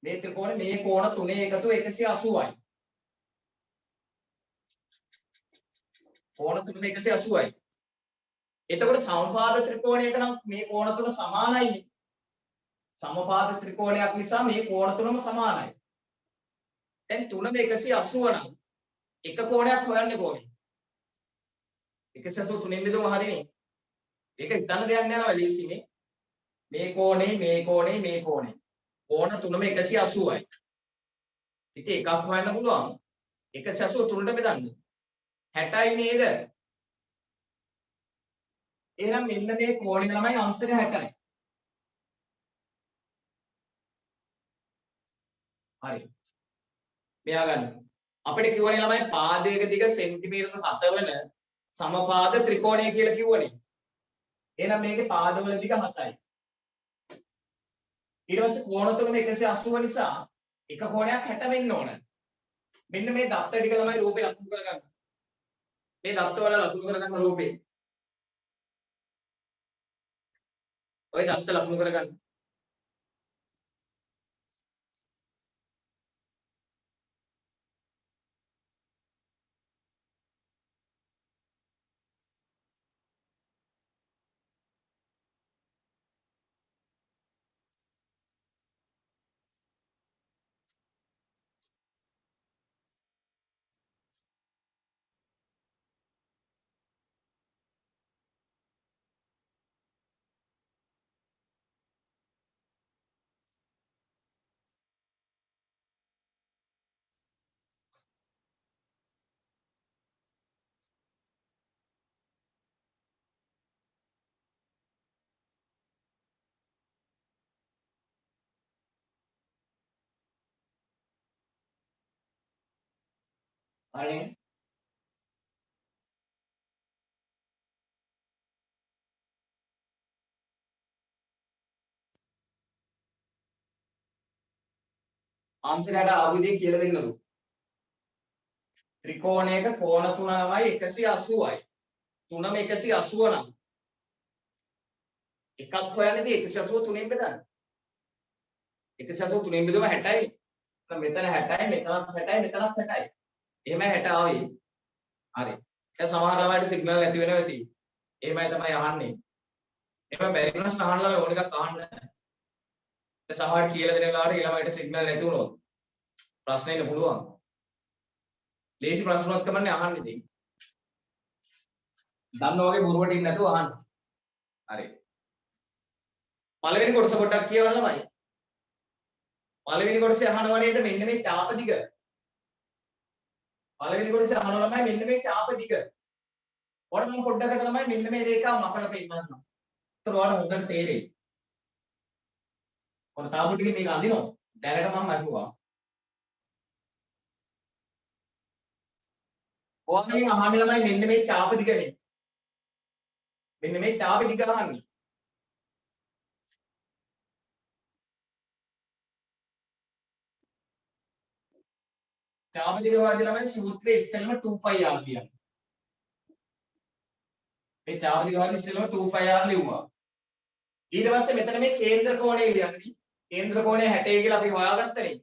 මේ ත්‍රිකෝණේ මේ කෝණ තුනේ එකතු 180යි. කෝණ තුනේ 180යි. එතකොට සමපාද ත්‍රිකෝණයක නම් මේ කෝණ තුන සමානයිනේ. සමපාද ත්‍රිකෝණයක් නිසා මේ කෝණ තුනම සමානයි. දැන් තුනම 180 නම් එක කෝණයක් හොයන්නේ කොහොමද? 180 තුනෙන් බෙදුවම හරිනේ. ඒක හිතන්න දෙයක් නෑ නේද ලීසිනේ. මේ කෝණේ මේ කෝණේ මේ කෝණේ. කෝණ තුනම 180යි. ඉතින් එකක් හොයන්න පුළුවන්. 180 තුනට බෙදන්න. 60යි නේද? එහෙනම් මෙන්න මේ කෝණේ ළමයි අංශක 60යි. හරි. මෙයා ගන්න. අපිට කිව්වනේ ළමයි පාදයක දිග සෙන්ටිමීටර් 7 වෙන සමපාද ත්‍රිකෝණය කියලා කිව්වනේ. එහෙනම් මේකේ පාදවල දිග 7යි. ඊට පස්සේ කෝණ තුනම 180 නිසා එක කෝණයක් 60 වෙන්න ඕන. මෙන්න මේ දත්ත ටික ළමයි රූපේ ලකුණු කරගන්න. මේ දත්තවල ලකුණු කරගන්න රූපේ. ඔය දත්ත ලකුණු කරගන්න. හරිනේ. ආන්සරයට ආපු දේ කියලා දෙන්නලු. ත්‍රිකෝණයක කෝණ තුනමයි 180යි. තුනම 180 නම් එකක් හොයන්නේදී 180 තුනෙන් බෙදන්න. 180 තුනෙන් බෙදුවම 60යි. මෙතන 60යි, මෙතනත් 60යි, මෙතනත් 60යි. එහෙම 60 ආවේ. හරි. දැන් සමහර ළමයිට සිග්නල් නැති වෙනවා ඇති. එහෙමයි තමයි අහන්නේ. එහෙම බැරි වුණාස් අහන්න ළමයි ඕන එකක් අහන්න. දැන් සමහරට කියලා දෙන වෙලාවට ඒ ළමයිට සිග්නල් නැති වුණොත් ප්‍රශ්න එන්න පුළුවන්. ලේසි ප්‍රශ්නවත් කමන්නේ අහන්න ඉතින්. දන්න වගේ බොරුවට ඉන්න නැතුව අහන්න. හරි. පළවෙනි කොටස පොඩ්ඩක් කියවන්න ළමයි. පළවෙනි කොටසේ අහනවා නේද මෙන්න මේ චාප දිග. පළවෙනි කොටසේ අහනවා ළමයි මෙන්න මේ චාප දිග. ඔයාලා මම පොඩ්ඩකට ළමයි මෙන්න මේ රේඛාව මකලා පෙන්නන්නම්. ඒතර ඔයාලා හොඳට තේරෙයි. ඔයාලා තාපු ටිකේ මේක අඳිනවා. දැනට මම මකුවා. ඔයාලගෙන් අහන්නේ ළමයි මෙන්න මේ චාප දිගනේ. මෙන්න මේ චාප දිග අහන්නේ. චාප දිග වාදී ළමයි සූත්‍රයේ ඉස්සෙල්ම 2πr කියන්නේ. මේ චාප දිග වාදී ඉස්සෙල්ම 2πr ලිව්වා. ඊට පස්සේ මෙතන මේ කේන්ද්‍ර කෝණය ලියන්නේ. කේන්ද්‍ර කෝණය 60 කියලා අපි හොයාගත්තනේ.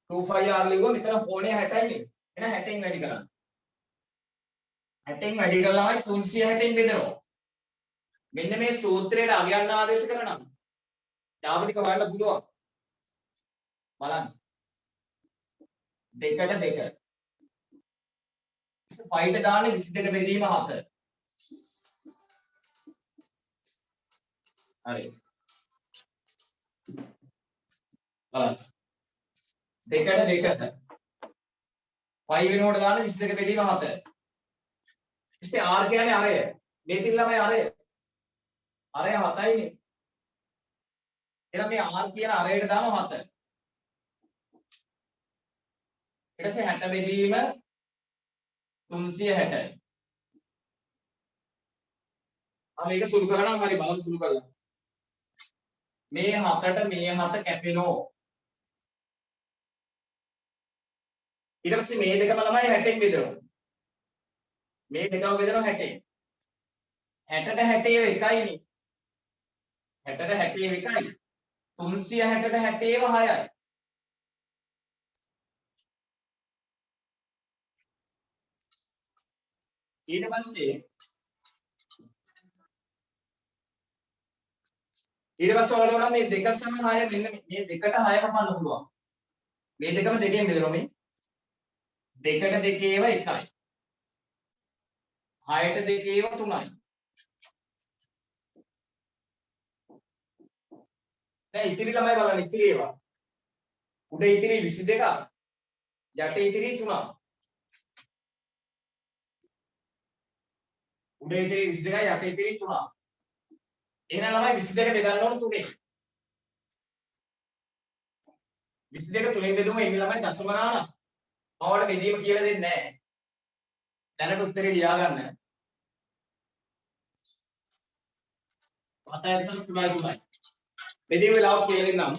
2πr ලිව්වා මෙතන කෝණය 60යි නේ. එහෙනම් 60න් වැඩි කරන්න. 60න් වැඩි කළාමයි 360න් බෙදනවා. මෙන්න මේ සූත්‍රයට අගයන්න ආදේශ කරනවා. චාප දිග හොයන්න පුළුවන්. බලන්න. 2ට 2. 5ට දාන්නේ 22 බෙදීම 7. හරි. බලන්න. 2ට 2. 5 වෙනකොට දාන්නේ 22 බෙදීම 7. ඉතින් R කියන්නේ අරය. මේ තින් ළමයි අරය. අරය 7යිනේ. එහෙනම් මේ R කියන අරයට දානවා 7. ඊට පස්සේ 60 බෙදීම 360යි. මේක සුළු කරනවා හරි බලමු සුළු කරලා. මේ 7ට මේ 7 කැපෙනෝ. ඊට පස්සේ මේ දෙකම ළමයි 60න් බෙදනවා. මේ දෙකම බෙදනවා 60න්. 60ට 60 එකයිනේ. 60ට 60 එකයි. 360ට 60 6යි. ඊට පස්සේ ඔයාලට මේ 2 සම 6 මෙන්න මේ 2ට 6 කපන්න පුළුවන්. මේ දෙකම දෙකෙන් බෙදනවා මේ. 2ට 2 ඒවා 1යි. 6ට 2 ඒවා 3යි. දැන් ඉතිරි ළමයි බලන්න ඉතිරි ඒවා. උඩ ඉතිරි 22ක්. යට ඉතිරි 3ක්. උඩ ඉතිරි 22යි යට ඉතිරි 3ක්. එහෙනම් ළමයි 22 බෙදන්න ඕන 3ෙන්. 22 3ෙන් බෙදුවම එන්නේ ළමයි දශම ගානක්. ඔයාලට බෙදීම කියලා දෙන්නේ නැහැ. දැනට උත්තරේ ලියා ගන්න. 7.3. බෙදීම වෙලාව කියලා දෙන්නම්.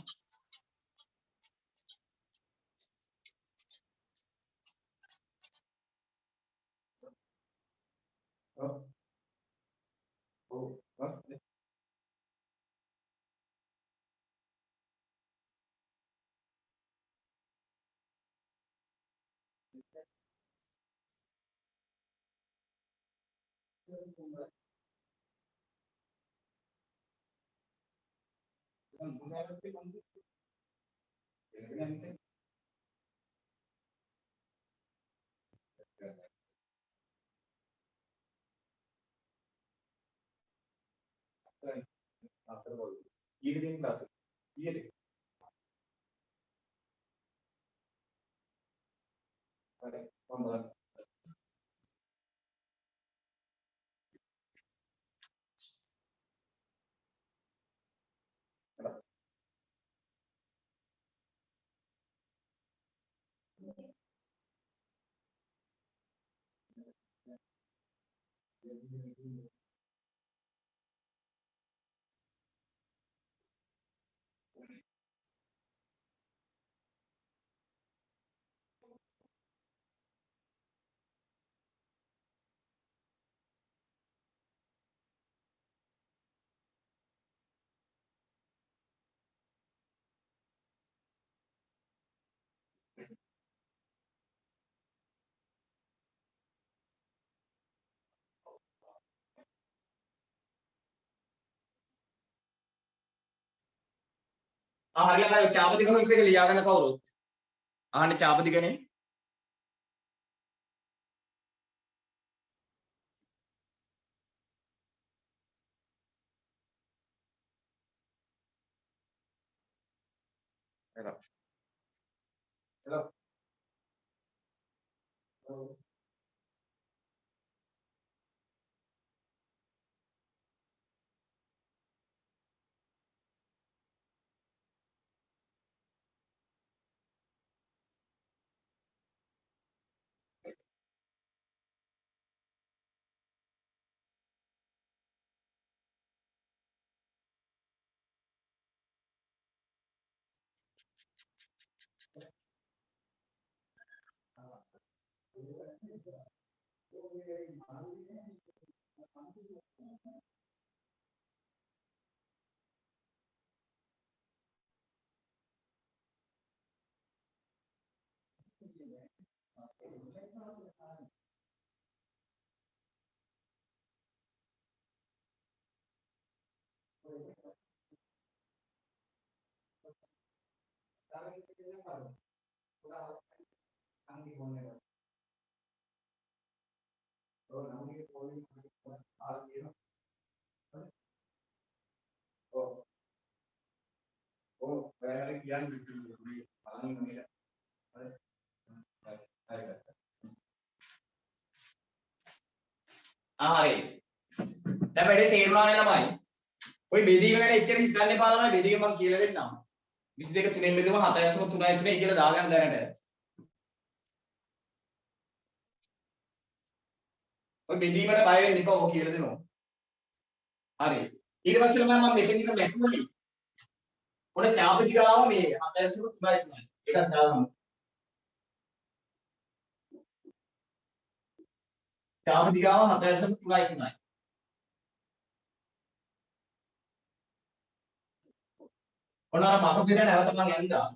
ඊට දෙන්න ක්ලාස් එක. ඊට. හරි. මම බලන්න. හරියට චාපතික හොයිප් එක ලියා ගන්න කවුරුත්. අහන්නේ චාපතිකනේ. hello hello හරි. දැන් වැඩේ තේරුණානේ ළමයි. ඔය බෙදීම ගැන එච්චර හිතන්න එපා ළමයි. බෙදීම මම කියලා දෙන්නම්. 22 3ෙන් බෙදුවම 7.3 කියලා දාගන්න දැනට. ඔය බෙදීමට බය වෙන්න එපා. ඔය කියලා දෙනවා. හරි. ඊට පස්සේ ළමයි මම මෙතන ඉන්න මැකුවනේ. ඔන්න චාපති ගාව මේ 7.3යි. ඒකත් දාගමු. චාපති ගාව 7.3යි. ඔන්න අර මග පෙර නැවත මම ඇඳා.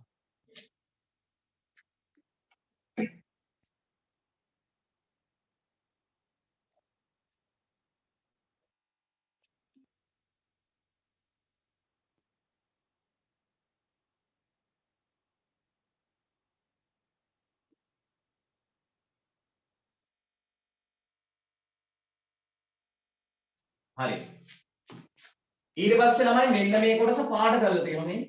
හරි. ඊට පස්සේ ළමයි මෙන්න මේ කොටස පාඩ කරලා තියෙනවා නේ.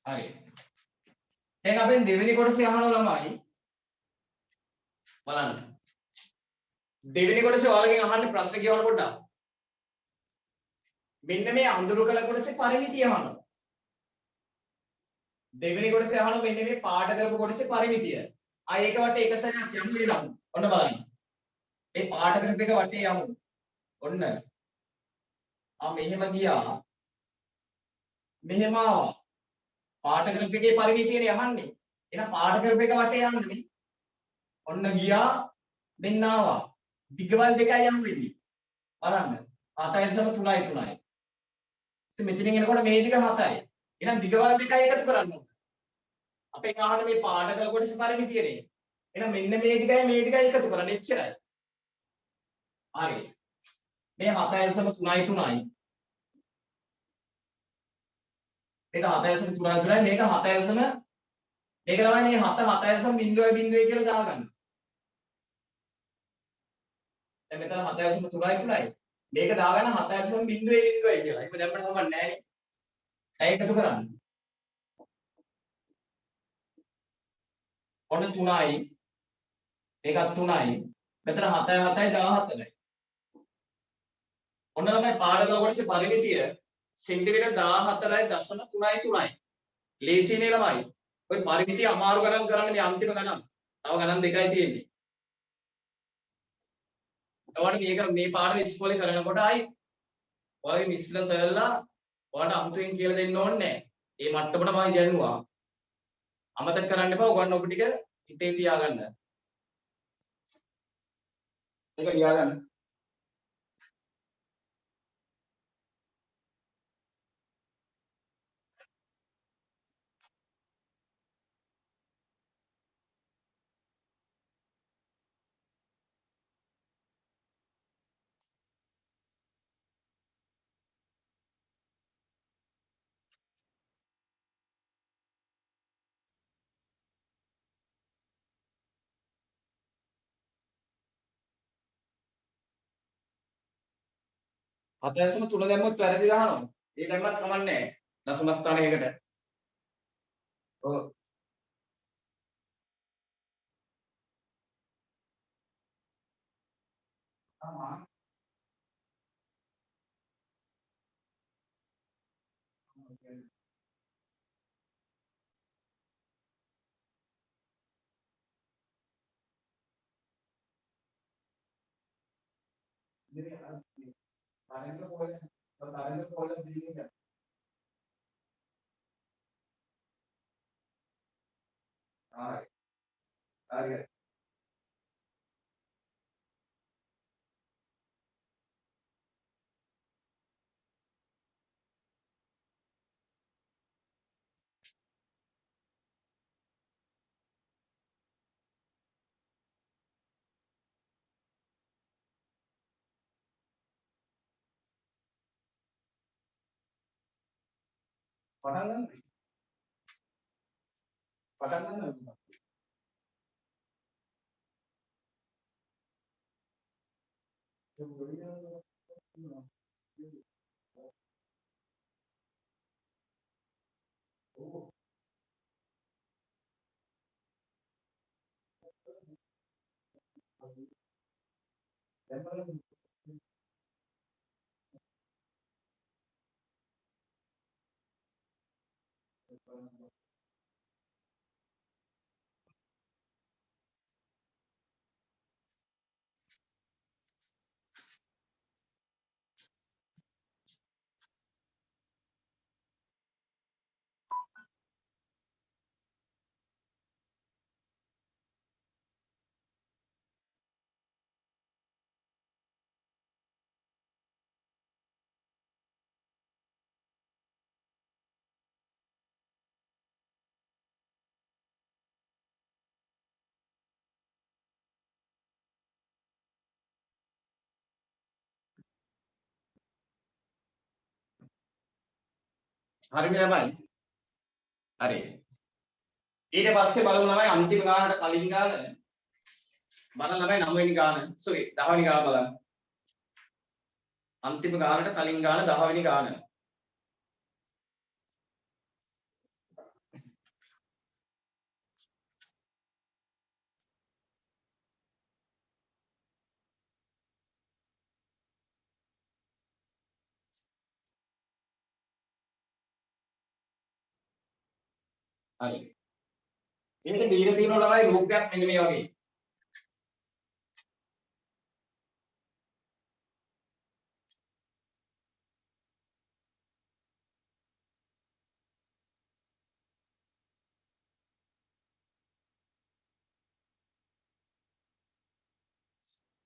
හරි. දැන් අපෙන් දෙවෙනි කොටසේ අහනවා ළමයි බලන්න. දෙවෙනි කොටසේ ඔයාලගෙන් අහන්නේ ප්‍රශ්න කියවන පොඩ්ඩක්. මෙන්න මේ අඳුරු කළ කොටසේ පරිමිතිය අහනවා. දෙවෙනි කොටසේ අහනවා මෙන්න මේ පාඩ කරපු කොටසේ පරිමිතිය. ආ ඒක වටේ එක සැරයක් යමු එනම්. ඔන්න බලන්න. මේ පාඩ කරපු එක වටේ යමු. ඔන්න. මෙහෙම ගියා. මෙහෙම ආවා. පාඩ කරපු එකේ පරිමිතියනේ අහන්නේ. එහෙනම් පාඩ කරපු එක වටේ යන්න මේ. ඔන්න ගියා. මෙන්න ආවා. දිගවල් දෙකයි යමු වෙන්නේ. බලන්න. 7යි සම 3යි 3යි. ඉතින් මෙතනින් එනකොට මේ දිග 7යි. එහෙනම් දිගවල් දෙකයි එකතු කරන්න ඕන. අපෙන් අහන්නේ මේ පාඩ කළ කොටසේ පරිමිතියනේ. එහෙනම් මෙන්න මේ දිගයි එකතු කරන්න එච්චරයි. හරි. මේ 7යි සම 3යි 3යි. මේක 7යි සම 3යි 3යි මේක 7යි සම මේක තමයි මේ 7 7යි සම 0.0 කියලා දාගන්න. දැන් මෙතන 7යි සම 3යි 3යි. මේක දාගන්න 7යි සම 0.0 කියලා. ඒක දැම්මම හම්බන්නේ නැහැ නේ. ඇයි එකතු කරන්නේ? ඔන්න 3යි මේකත් 3යි මෙතන 7යි 7යි 14යි. ඔන්න ළමයි පාඩ කළ කොටසේ පරිමිතිය සෙන්ටිමීටර් 14.3යි 3යි. ලේසියිනේ ළමයි. ඔය පරිමිතිය අමාරු ගණන් කරන්න මේ අන්තිම ගණන්. තව ගණන් දෙකයි තියෙන්නේ. ඔයාලට මේක මේ පාඩම ඉස්කෝලේ කරනකොට ආයි ඔයාලගේ මිස්ලා සර්ලා ඔයාලට අමුතුවෙන් කියලා දෙන්න ඕනේ නැහැ. ඒ මට්ටමට මම ඉගෙනුවා. අමතක කරන්න එපා. ඔයගොල්ලෝ ඔබ ටික හිතේ තියාගන්න. ඒක ලියාගන්න. හතැසම තුන දැම්මොත් වැරදි ගහනවා. ඒ දැම්මත් කමන්නේ නැහැ. දශම ස්ථානයකට. ඔව්. ආ හරි. පටන් ගන්න. පටන් ගන්න. හරිද ළමයි? හරි. ඊට පස්සේ බලමු ළමයි අන්තිම ගානට කලින් ගාන බලන්න ළමයි 9 වෙනි ගාන. sorry 10 වෙනි ගාන බලන්න. අන්තිම ගානට කලින් ගාන 10 වෙනි ගාන. හරි. මේක දීලා තියෙනවා ළමයි රූපයක් මෙන්න මේ වගේ.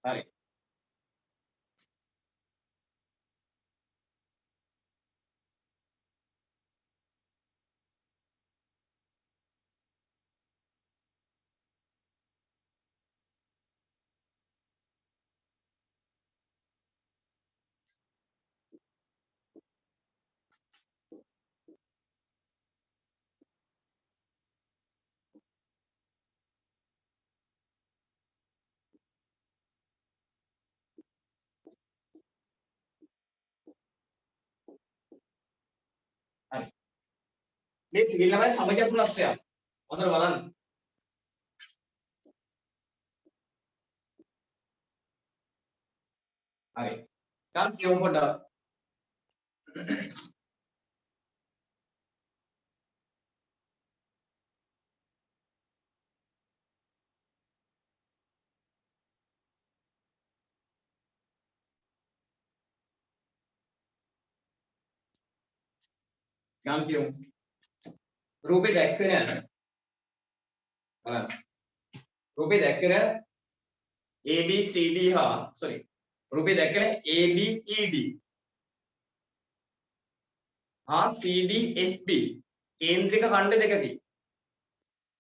හරි. හරි. මේ තියෙන ළමයි සමජතුලස්යක්. හොඳට බලන්න. හරි. ගන්න කියමු පොඩ්ඩක්. ගන්න කියමු. රූපේ දැක්කේ නේද? බලන්න. රූපේ දැක්කේ නේද? ABCD හා sorry. රූපේ දැක්කේ ABED හා CDFB කේන්ද්‍රික ඛණ්ඩ දෙකකි.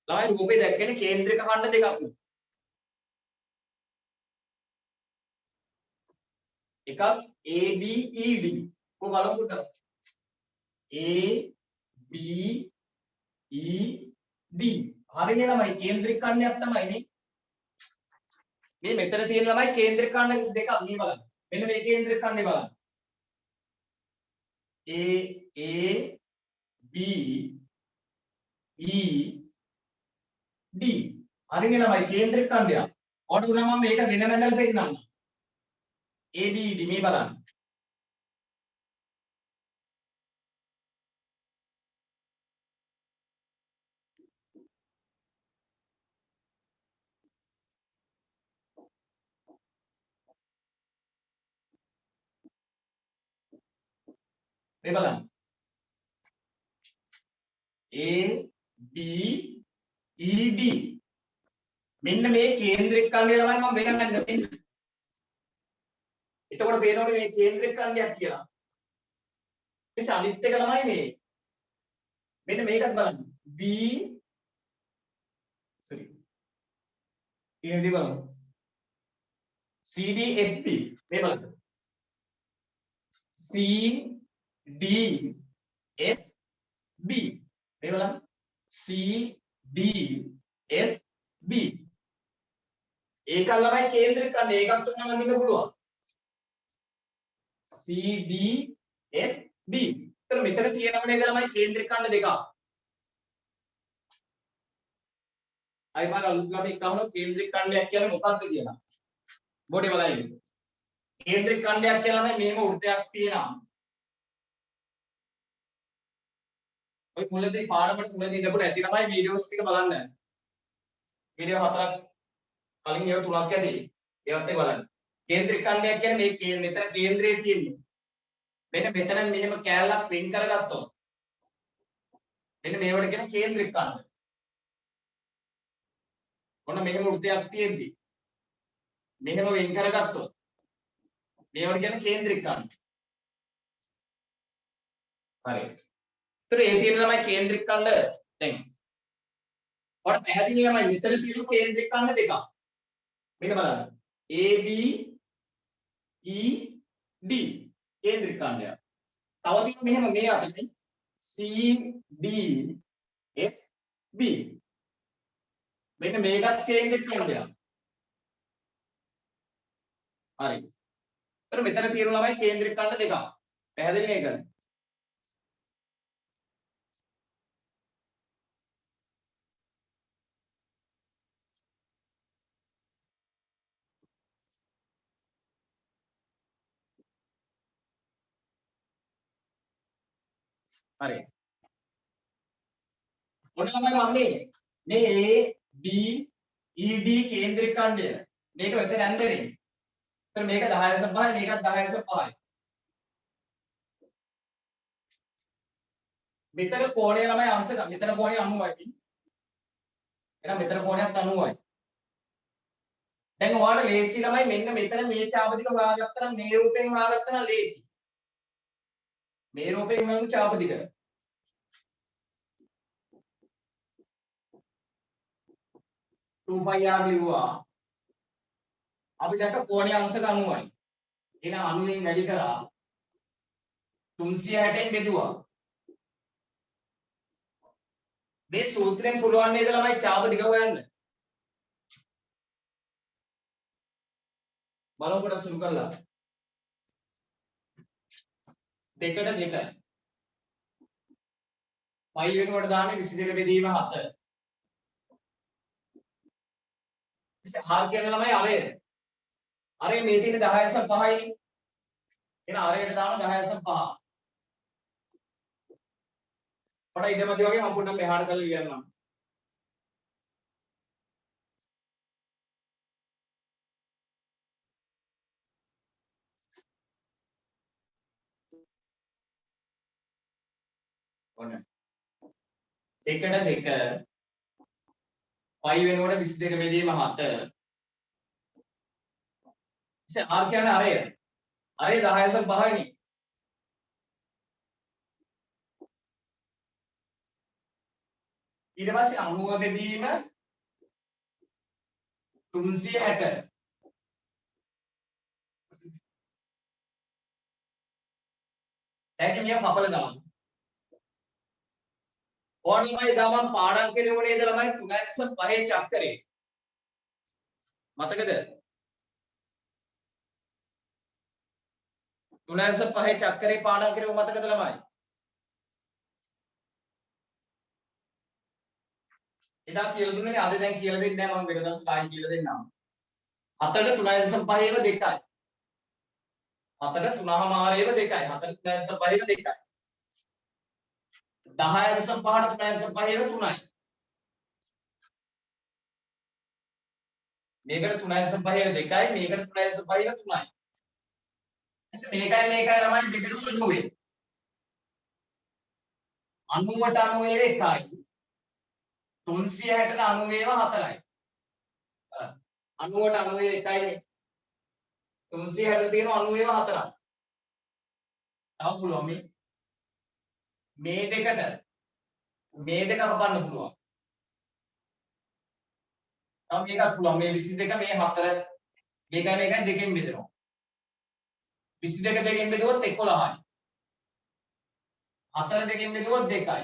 ළමයි රූපේ දැක්කේ කේන්ද්‍රික ඛණ්ඩ දෙකක්. එකක් ABED කො බලමු පුතා. ABED හරිනේ ළමයි කේන්ද්‍රික ඛණ්ඩයක් තමයි නේ. මේ මෙතන තියෙන ළමයි කේන්ද්‍රික ඛණ්ඩ දෙකක් මේ බලන්න. මෙන්න මේ කේන්ද්‍රික ඛණ්ඩේ බලන්න. A B E D හරිනේ ළමයි කේන්ද්‍රික ඛණ්ඩයක්. ඔන්න උනා මම මේක වෙන මැදලා පෙන්නන්නම්. ABED මේ බලන්න. මේ බලන්න. ABED මෙන්න මේ කේන්ද්‍රික ඛණ්ඩය ළමයි මම වෙන මැදලා පෙන්නන්න. එතකොට පේනවනේ මේ කේන්ද්‍රික ඛණ්ඩයක් කියලා. මේ අනිත් එක ළමයි මේ. මෙන්න මේකත් බලන්න. B sorry. ඊළඟට බලමු. CDFB මේ බලන්න. CDFB මේ බලන්න. CDFB ඒක ළමයි කේන්ද්‍රික ඛණ්ඩය ඒකත් උනම අඳින්න පුළුවන්. CDFB එතන මෙතන තියෙනව නේද ළමයි කේන්ද්‍රික ඛණ්ඩ දෙකක්. අය පාර අලුත් ළමයි කවුරු කේන්ද්‍රික ඛණ්ඩයක් කියන්නේ මොකක්ද කියලා. බෝඩේ බලන්න. කේන්ද්‍රික ඛණ්ඩයක් කියලා නම් මෙහෙම වෘත්තයක් තියෙනවා. ඔය මුලදී පාඩමට මුලදී ඉඳපුට ඇති ළමයි වීඩියෝස් ටික බලන්න. වීඩියෝ 4ක් කලින් ඒවා 3ක් ඇති. ඒවත් එක බලන්න. කේන්ද්‍රික ඛණ්ඩයක් කියන්නේ මේ මෙතන කේන්ද්‍රයේ තියෙන්නේ. මෙන්න මෙතන මෙහෙම කෑල්ලක් වෙන් කරගත්තොත් මෙන්න මේවට කියන කේන්ද්‍රික ඛණ්ඩ. ඔන්න මෙහෙම වෘත්තයක් තියෙද්දි මෙහෙම වෙන් කරගත්තොත් මේවට කියන කේන්ද්‍රික ඛණ්ඩ. හරි. ඒතර ඒ තියෙන ළමයි කේන්ද්‍රික ඛණ්ඩ දැන් ඔයාලට පැහැදිලි ළමයි මෙතන තියෙන කේන්ද්‍රික ඛණ්ඩ දෙකක්. මෙන්න බලන්න. AB ED කේන්ද්‍රික ඛණ්ඩයක්. තව තියෙන මෙහෙම මේ අතේ CDFB මෙන්න මේකත් කේන්ද්‍රික ඛණ්ඩයක්. හරි. ඒතර මෙතන තියෙන ළමයි කේන්ද්‍රික ඛණ්ඩ දෙකක්. පැහැදිලි නේද? හරි. ඔන්න ළමයි මම මේ A B E D කේන්ද්‍රික ඛණ්ඩය මේක මෙතන ඇන්දරේ. ඒතර මේක 10.5යි මේකත් 10.5යි. මෙතන කෝණය ළමයි අංශක මෙතන කෝණය 90යි. එහෙනම් මෙතන කෝණයත් 90යි. දැන් ඔයාලට ලේසි ළමයි මෙන්න මෙතන මේ චාපදික හොයාගත්තා නම් මේ රූපයෙන් හොයාගත්තා නම් ලේසි. මේ රූපයෙන් හොයමු චාපදික. 2πr ලිව්වා. අපි දැක්ක කෝණය අංශක 90යි. එහෙනම් 90න් වැඩි කරා 360න් බෙදුවා. මේ සූත්‍රයෙන් පුළුවන් නේද ළමයි චාපදික හොයන්න? බලමු කොට සුළු කරලා. 2ට 2. පයි වෙනකොට දාන්නේ 22 බෙදීම 7. ආර් කියන ළමයි අරය. අරය මේ තියෙන 10.5යි. එහෙනම් අරයට දාන 10.5. පොඩ ඉඩමදි වගේ මම පොඩ්ඩක් මෙහාට කරලා ලියන්නම්. ඔන්න. 2ට 2. පයි වෙනකොට 22 බෙදීම 7. ඉතින් ආර් කියන්නේ අරය. අරය 10.5යි. ඊට පස්සේ 90 බෙදීම 360. දැන් මේක කපලා දාමු. ඕනමයි දාමන් පාඩම් කරේ නේද ළමයි 3.5 චක්‍රේ. මතකද? 3.5 චක්‍රේ පාඩම් කරේ මතකද ළමයි? එදා කියලා දුන්නේ අද දැන් කියලා දෙන්නේ නැහැ මම වෙන දවසට ආයි කියලා දෙන්නම්. 7ට 3.5 ඒව 2යි. 7ට 3මාර ඒව 2යි. 7ට 3.5 ඒව 2යි. 10.5ට 3.5 ඒව 3යි. මේකට 3.5 ඒව 2යි මේකට 3.5 ඒව 3යි. මේකයි ළමයි බෙදෙනු 90. 90ට 90 ඒව 1යි. 360ට 90 ඒව 4යි. 90ට 90 ඒව 1යිනේ. 360ට තියෙන 90 ඒව 4යි. තව පුළුවන් මේ දෙකට මේ දෙක කපන්න පුළුවන්. තව මේකත් පුළුවන් මේ 22 මේ 4 මේකයි මේකයි දෙකෙන් බෙදෙනවා. 22 දෙකෙන් බෙදුවොත් 11යි. 4 දෙකෙන් බෙදුවොත් 2යි.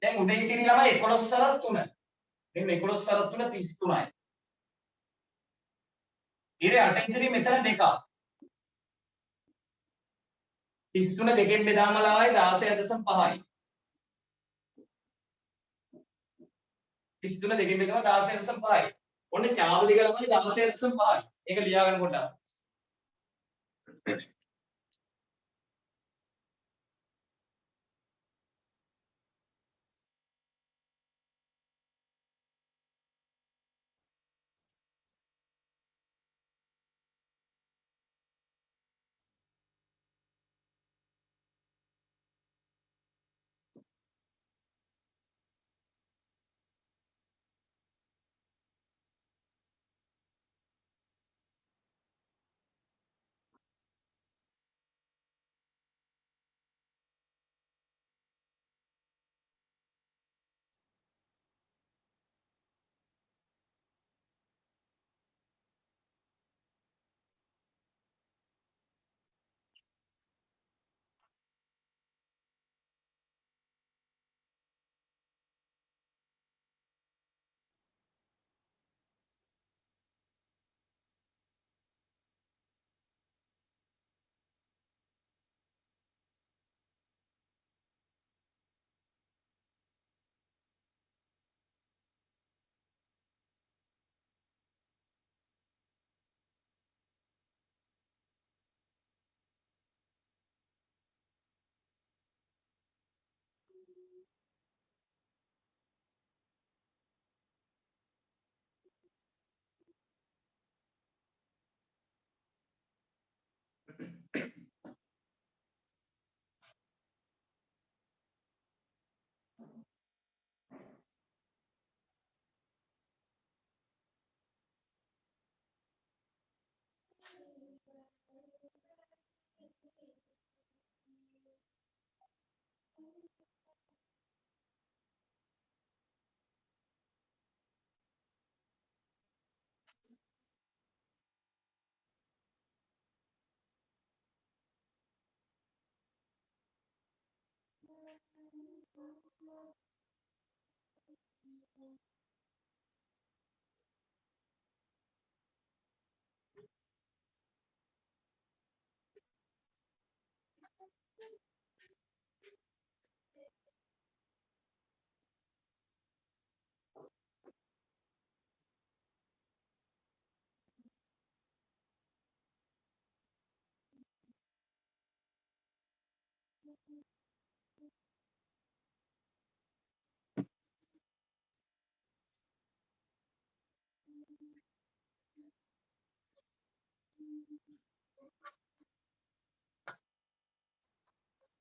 දැන් උඩින් තියෙන ළමයි 11 සරත් 3. මෙන්න 11 සරත් 3 33යි. ඊට යට ඉදිරි මෙතන 2ක්. 33 දෙකෙන් බෙදාම ලාවයි 16.5යි. 33 දෙකෙන් බෙදුවම 16.5යි. ඔන්න චාප දෙක ළමයි 16.5යි. ඒක ලියා ගන්න පොඩ්ඩක්.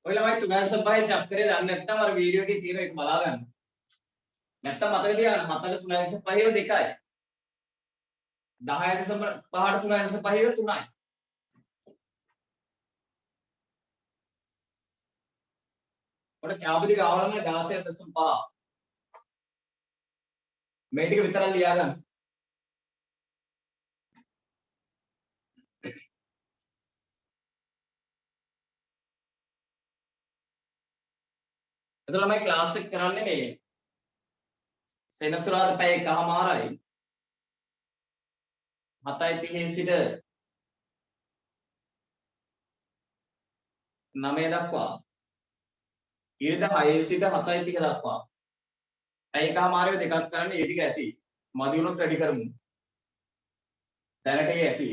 ඔය ළමයි තුනයි පහේ චක්‍රය දන්නේ නැත්නම් අර වීඩියෝ එකේ තියෙන එක බලා ගන්න. නැත්තම් මතක තියාගන්න 7ට 3.5 2යි. 10.5ට 3.5 3යි. ඔන්න ඡාපිතික ආවලම 16.5. මේ ටික විතරක් ලියා ගන්න. එතකොට ළමයි ක්ලාස් එක කරන්නේ මේ සෙනසුරාදා පැය එකමාරයි 7:30 සිට 9 දක්වා. ඉරිදා 6 සිට 7:30 දක්වා. පැය එකමාරේ දෙකක් කරන්නේ ඒ ටික ඇති. මදි වුණොත් වැඩි කරමු. දැනට ඒ ඇති.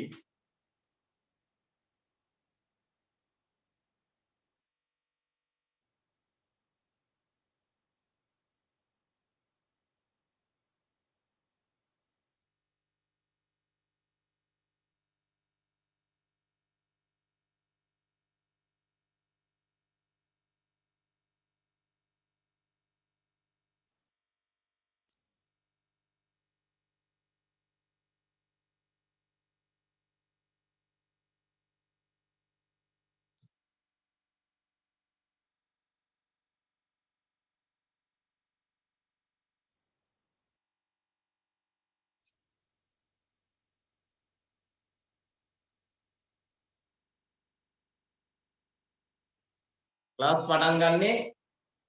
ක්ලාස් පටන් ගන්නේ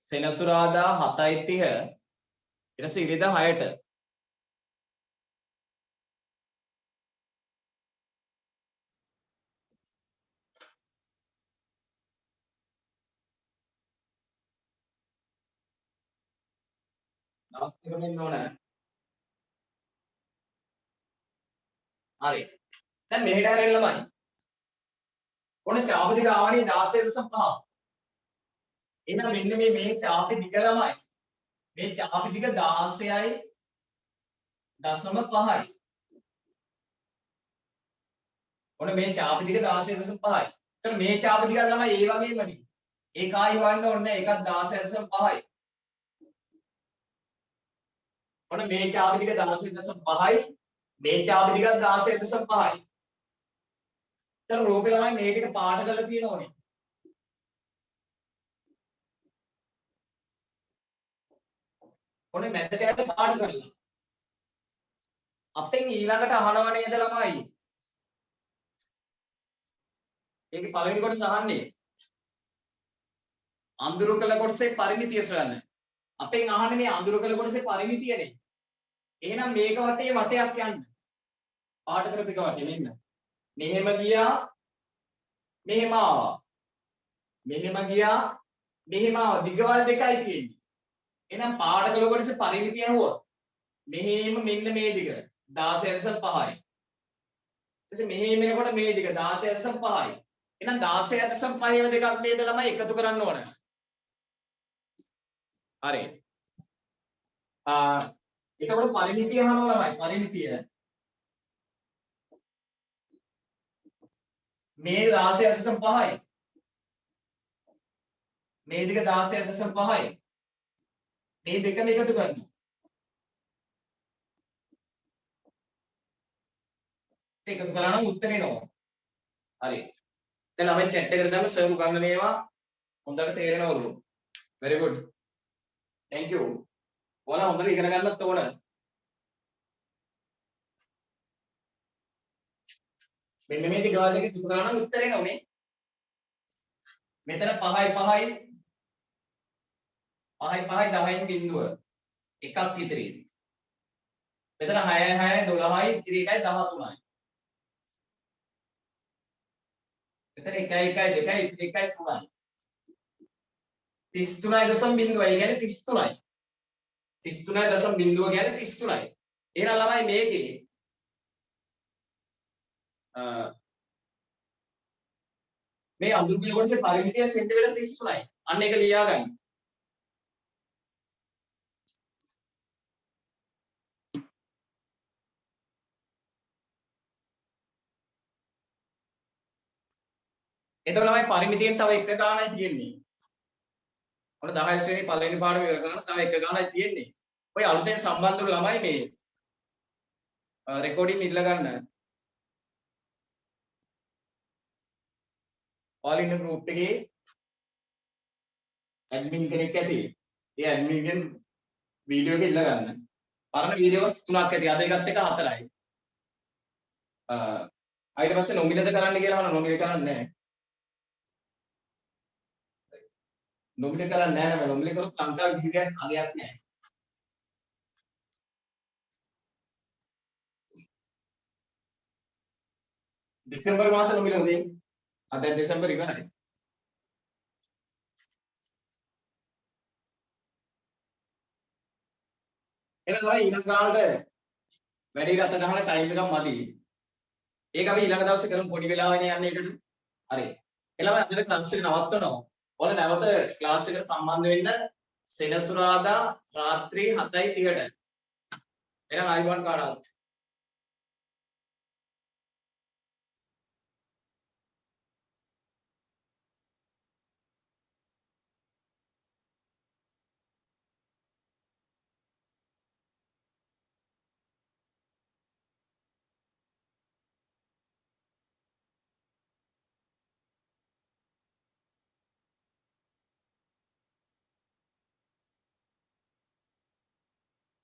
සෙනසුරාදා 7:30 ඊට පස්සේ ඉරිදා 6ට. දවස් දෙකම ඉන්න ඕන. හරි. දැන් මෙහෙට හැරෙන්න ළමයි. ඔන්න චාප දිග ආවනේ 16.5. එහෙනම් මෙන්න මේ චාපේ දිග ළමයි. මේ චාපේ දිග 16.5යි. ඔන්න මේ චාප දිග 16.5යි. එතකොට මේ චාප දිග ළමයි ඒ වගේමනේ. ඒක ආයි හොයන්න ඕනේ ඒකත් 16.5යි. ඔන්න මේ චාප දිග 16.5යි. මේ චාප දිග 16.5යි. දැන් රූපේ ළමයි මේ ටික පාට කරලා තියෙනෝනේ. ඔන්නේ මැද කැලේ පාට කරලා. අපෙන් ඊළඟට අහනව නේද ළමයි? ඒකේ පළවෙනි කොටස අහන්නේ. අඳුරු කළ කොටසේ පරිමිතිය සොයන්න. අපෙන් අහන්නේ මේ අඳුරු කළ කොටසේ පරිමිතියනේ. එහෙනම් මේක වටේ වටයක් යන්න. පාට කරපික වටේ මෙන්න. මෙහෙම ගියා. මෙහෙම ආවා. මෙහෙම ගියා. මෙහෙම ආවා. දිගවල් දෙකයි තියෙන්නේ. එහෙනම් පාට කළ කොටසේ පරිමිතිය ඇහුවොත් මෙහෙම මෙන්න මේ දිග 16.5යි. ඊට මෙහෙම එනකොට මේ දිග 16.5යි. එහෙනම් 16.5ව දෙකක් නේද ළමයි එකතු කරන්න ඕන. හරි. එතකොට පරිමිතිය අහනවා ළමයි පරිමිතිය. මේ 16.5යි. මේ දිග 16.5යි. මේ දෙකම එකතු කරනවා. එකතු කරා නම් උත්තරේ නෝ. හරි. දැන් ළමයි chat එකට දාන්න සර් උගන්වනේවා හොඳට තේරෙනවලු. very good. thank you. ඔයාලා හොඳට ඉගෙන ගන්නත් ඕන. මෙන්න මේ ටික වල දෙක එකතු කරලා නම් උත්තර එනවා නේ. මෙතන 5යි 5යි 10න් බිඳුව එකක් ඉතිරි. මෙතන 6යි 6යි 12යි ඉතිරි එකයි 13යි. මෙතන 1යි 1යි 2යි ඉතිරි එකයි 3යි. 33.0 කියන්නේ 33යි. 33.0 කියන්නේ 33යි. එහෙනම් ළමයි මේකේ මේ අඳුරු කොටසේ පරිමිතිය සෙන්ටිමීටර් 33යි. අන්න ඒක ලියා ගන්න. එතකොට ළමයි පරිමිතියෙන් තව එක ගානයි තියෙන්නේ. ඔන්න 10 ශ්‍රේණියේ පළවෙනි පාඩම ඉවර කරන තව එක ගානයි තියෙන්නේ. ඔය අලුතෙන් සම්බන්ධ වුණු ළමයි මේ රෙකෝඩින් ඉල්ල ගන්න. ඔයාලා ඉන්න group එකේ ඇඩ්මින් කෙනෙක් ඇති. ඒ ඇඩ්මින් ගෙන් වීඩියෝ එක ඉල්ල ගන්න. පරණ වීඩියෝස් 3ක් ඇති. අද එකත් එක 4යි. ඊට පස්සේ නොමිලද කරන්න කියලා අහන නොමිලේ කරන්නේ නැහැ. නොමිලේ කරන්නේ නැහැ නේද? නොමිලේ කරොත් ලංකාවේ කිසි දෙයක් අගයක් නැහැ. දෙසැම්බර් මාසේ නොමිලේ උදේ. අද දෙසැම්බර් ඉවරයි. එහෙනම් තමයි ඊළඟ කාලේට වැඩි ගත ගහන ටයිම් එකක් මදි. ඒක අපි ඊළඟ දවසේ කරමු පොඩි වෙලාවනේ යන්නේ ඒකට. හරි. එළම අද ක්ලාස් එක නවත්වනවා. ඔයාලා නැවත ක්ලාස් එකට සම්බන්ධ වෙන්න සෙනසුරාදා රාත්‍රී 7:30ට. එහෙනම් අයිබෝන් කාඩාවත්.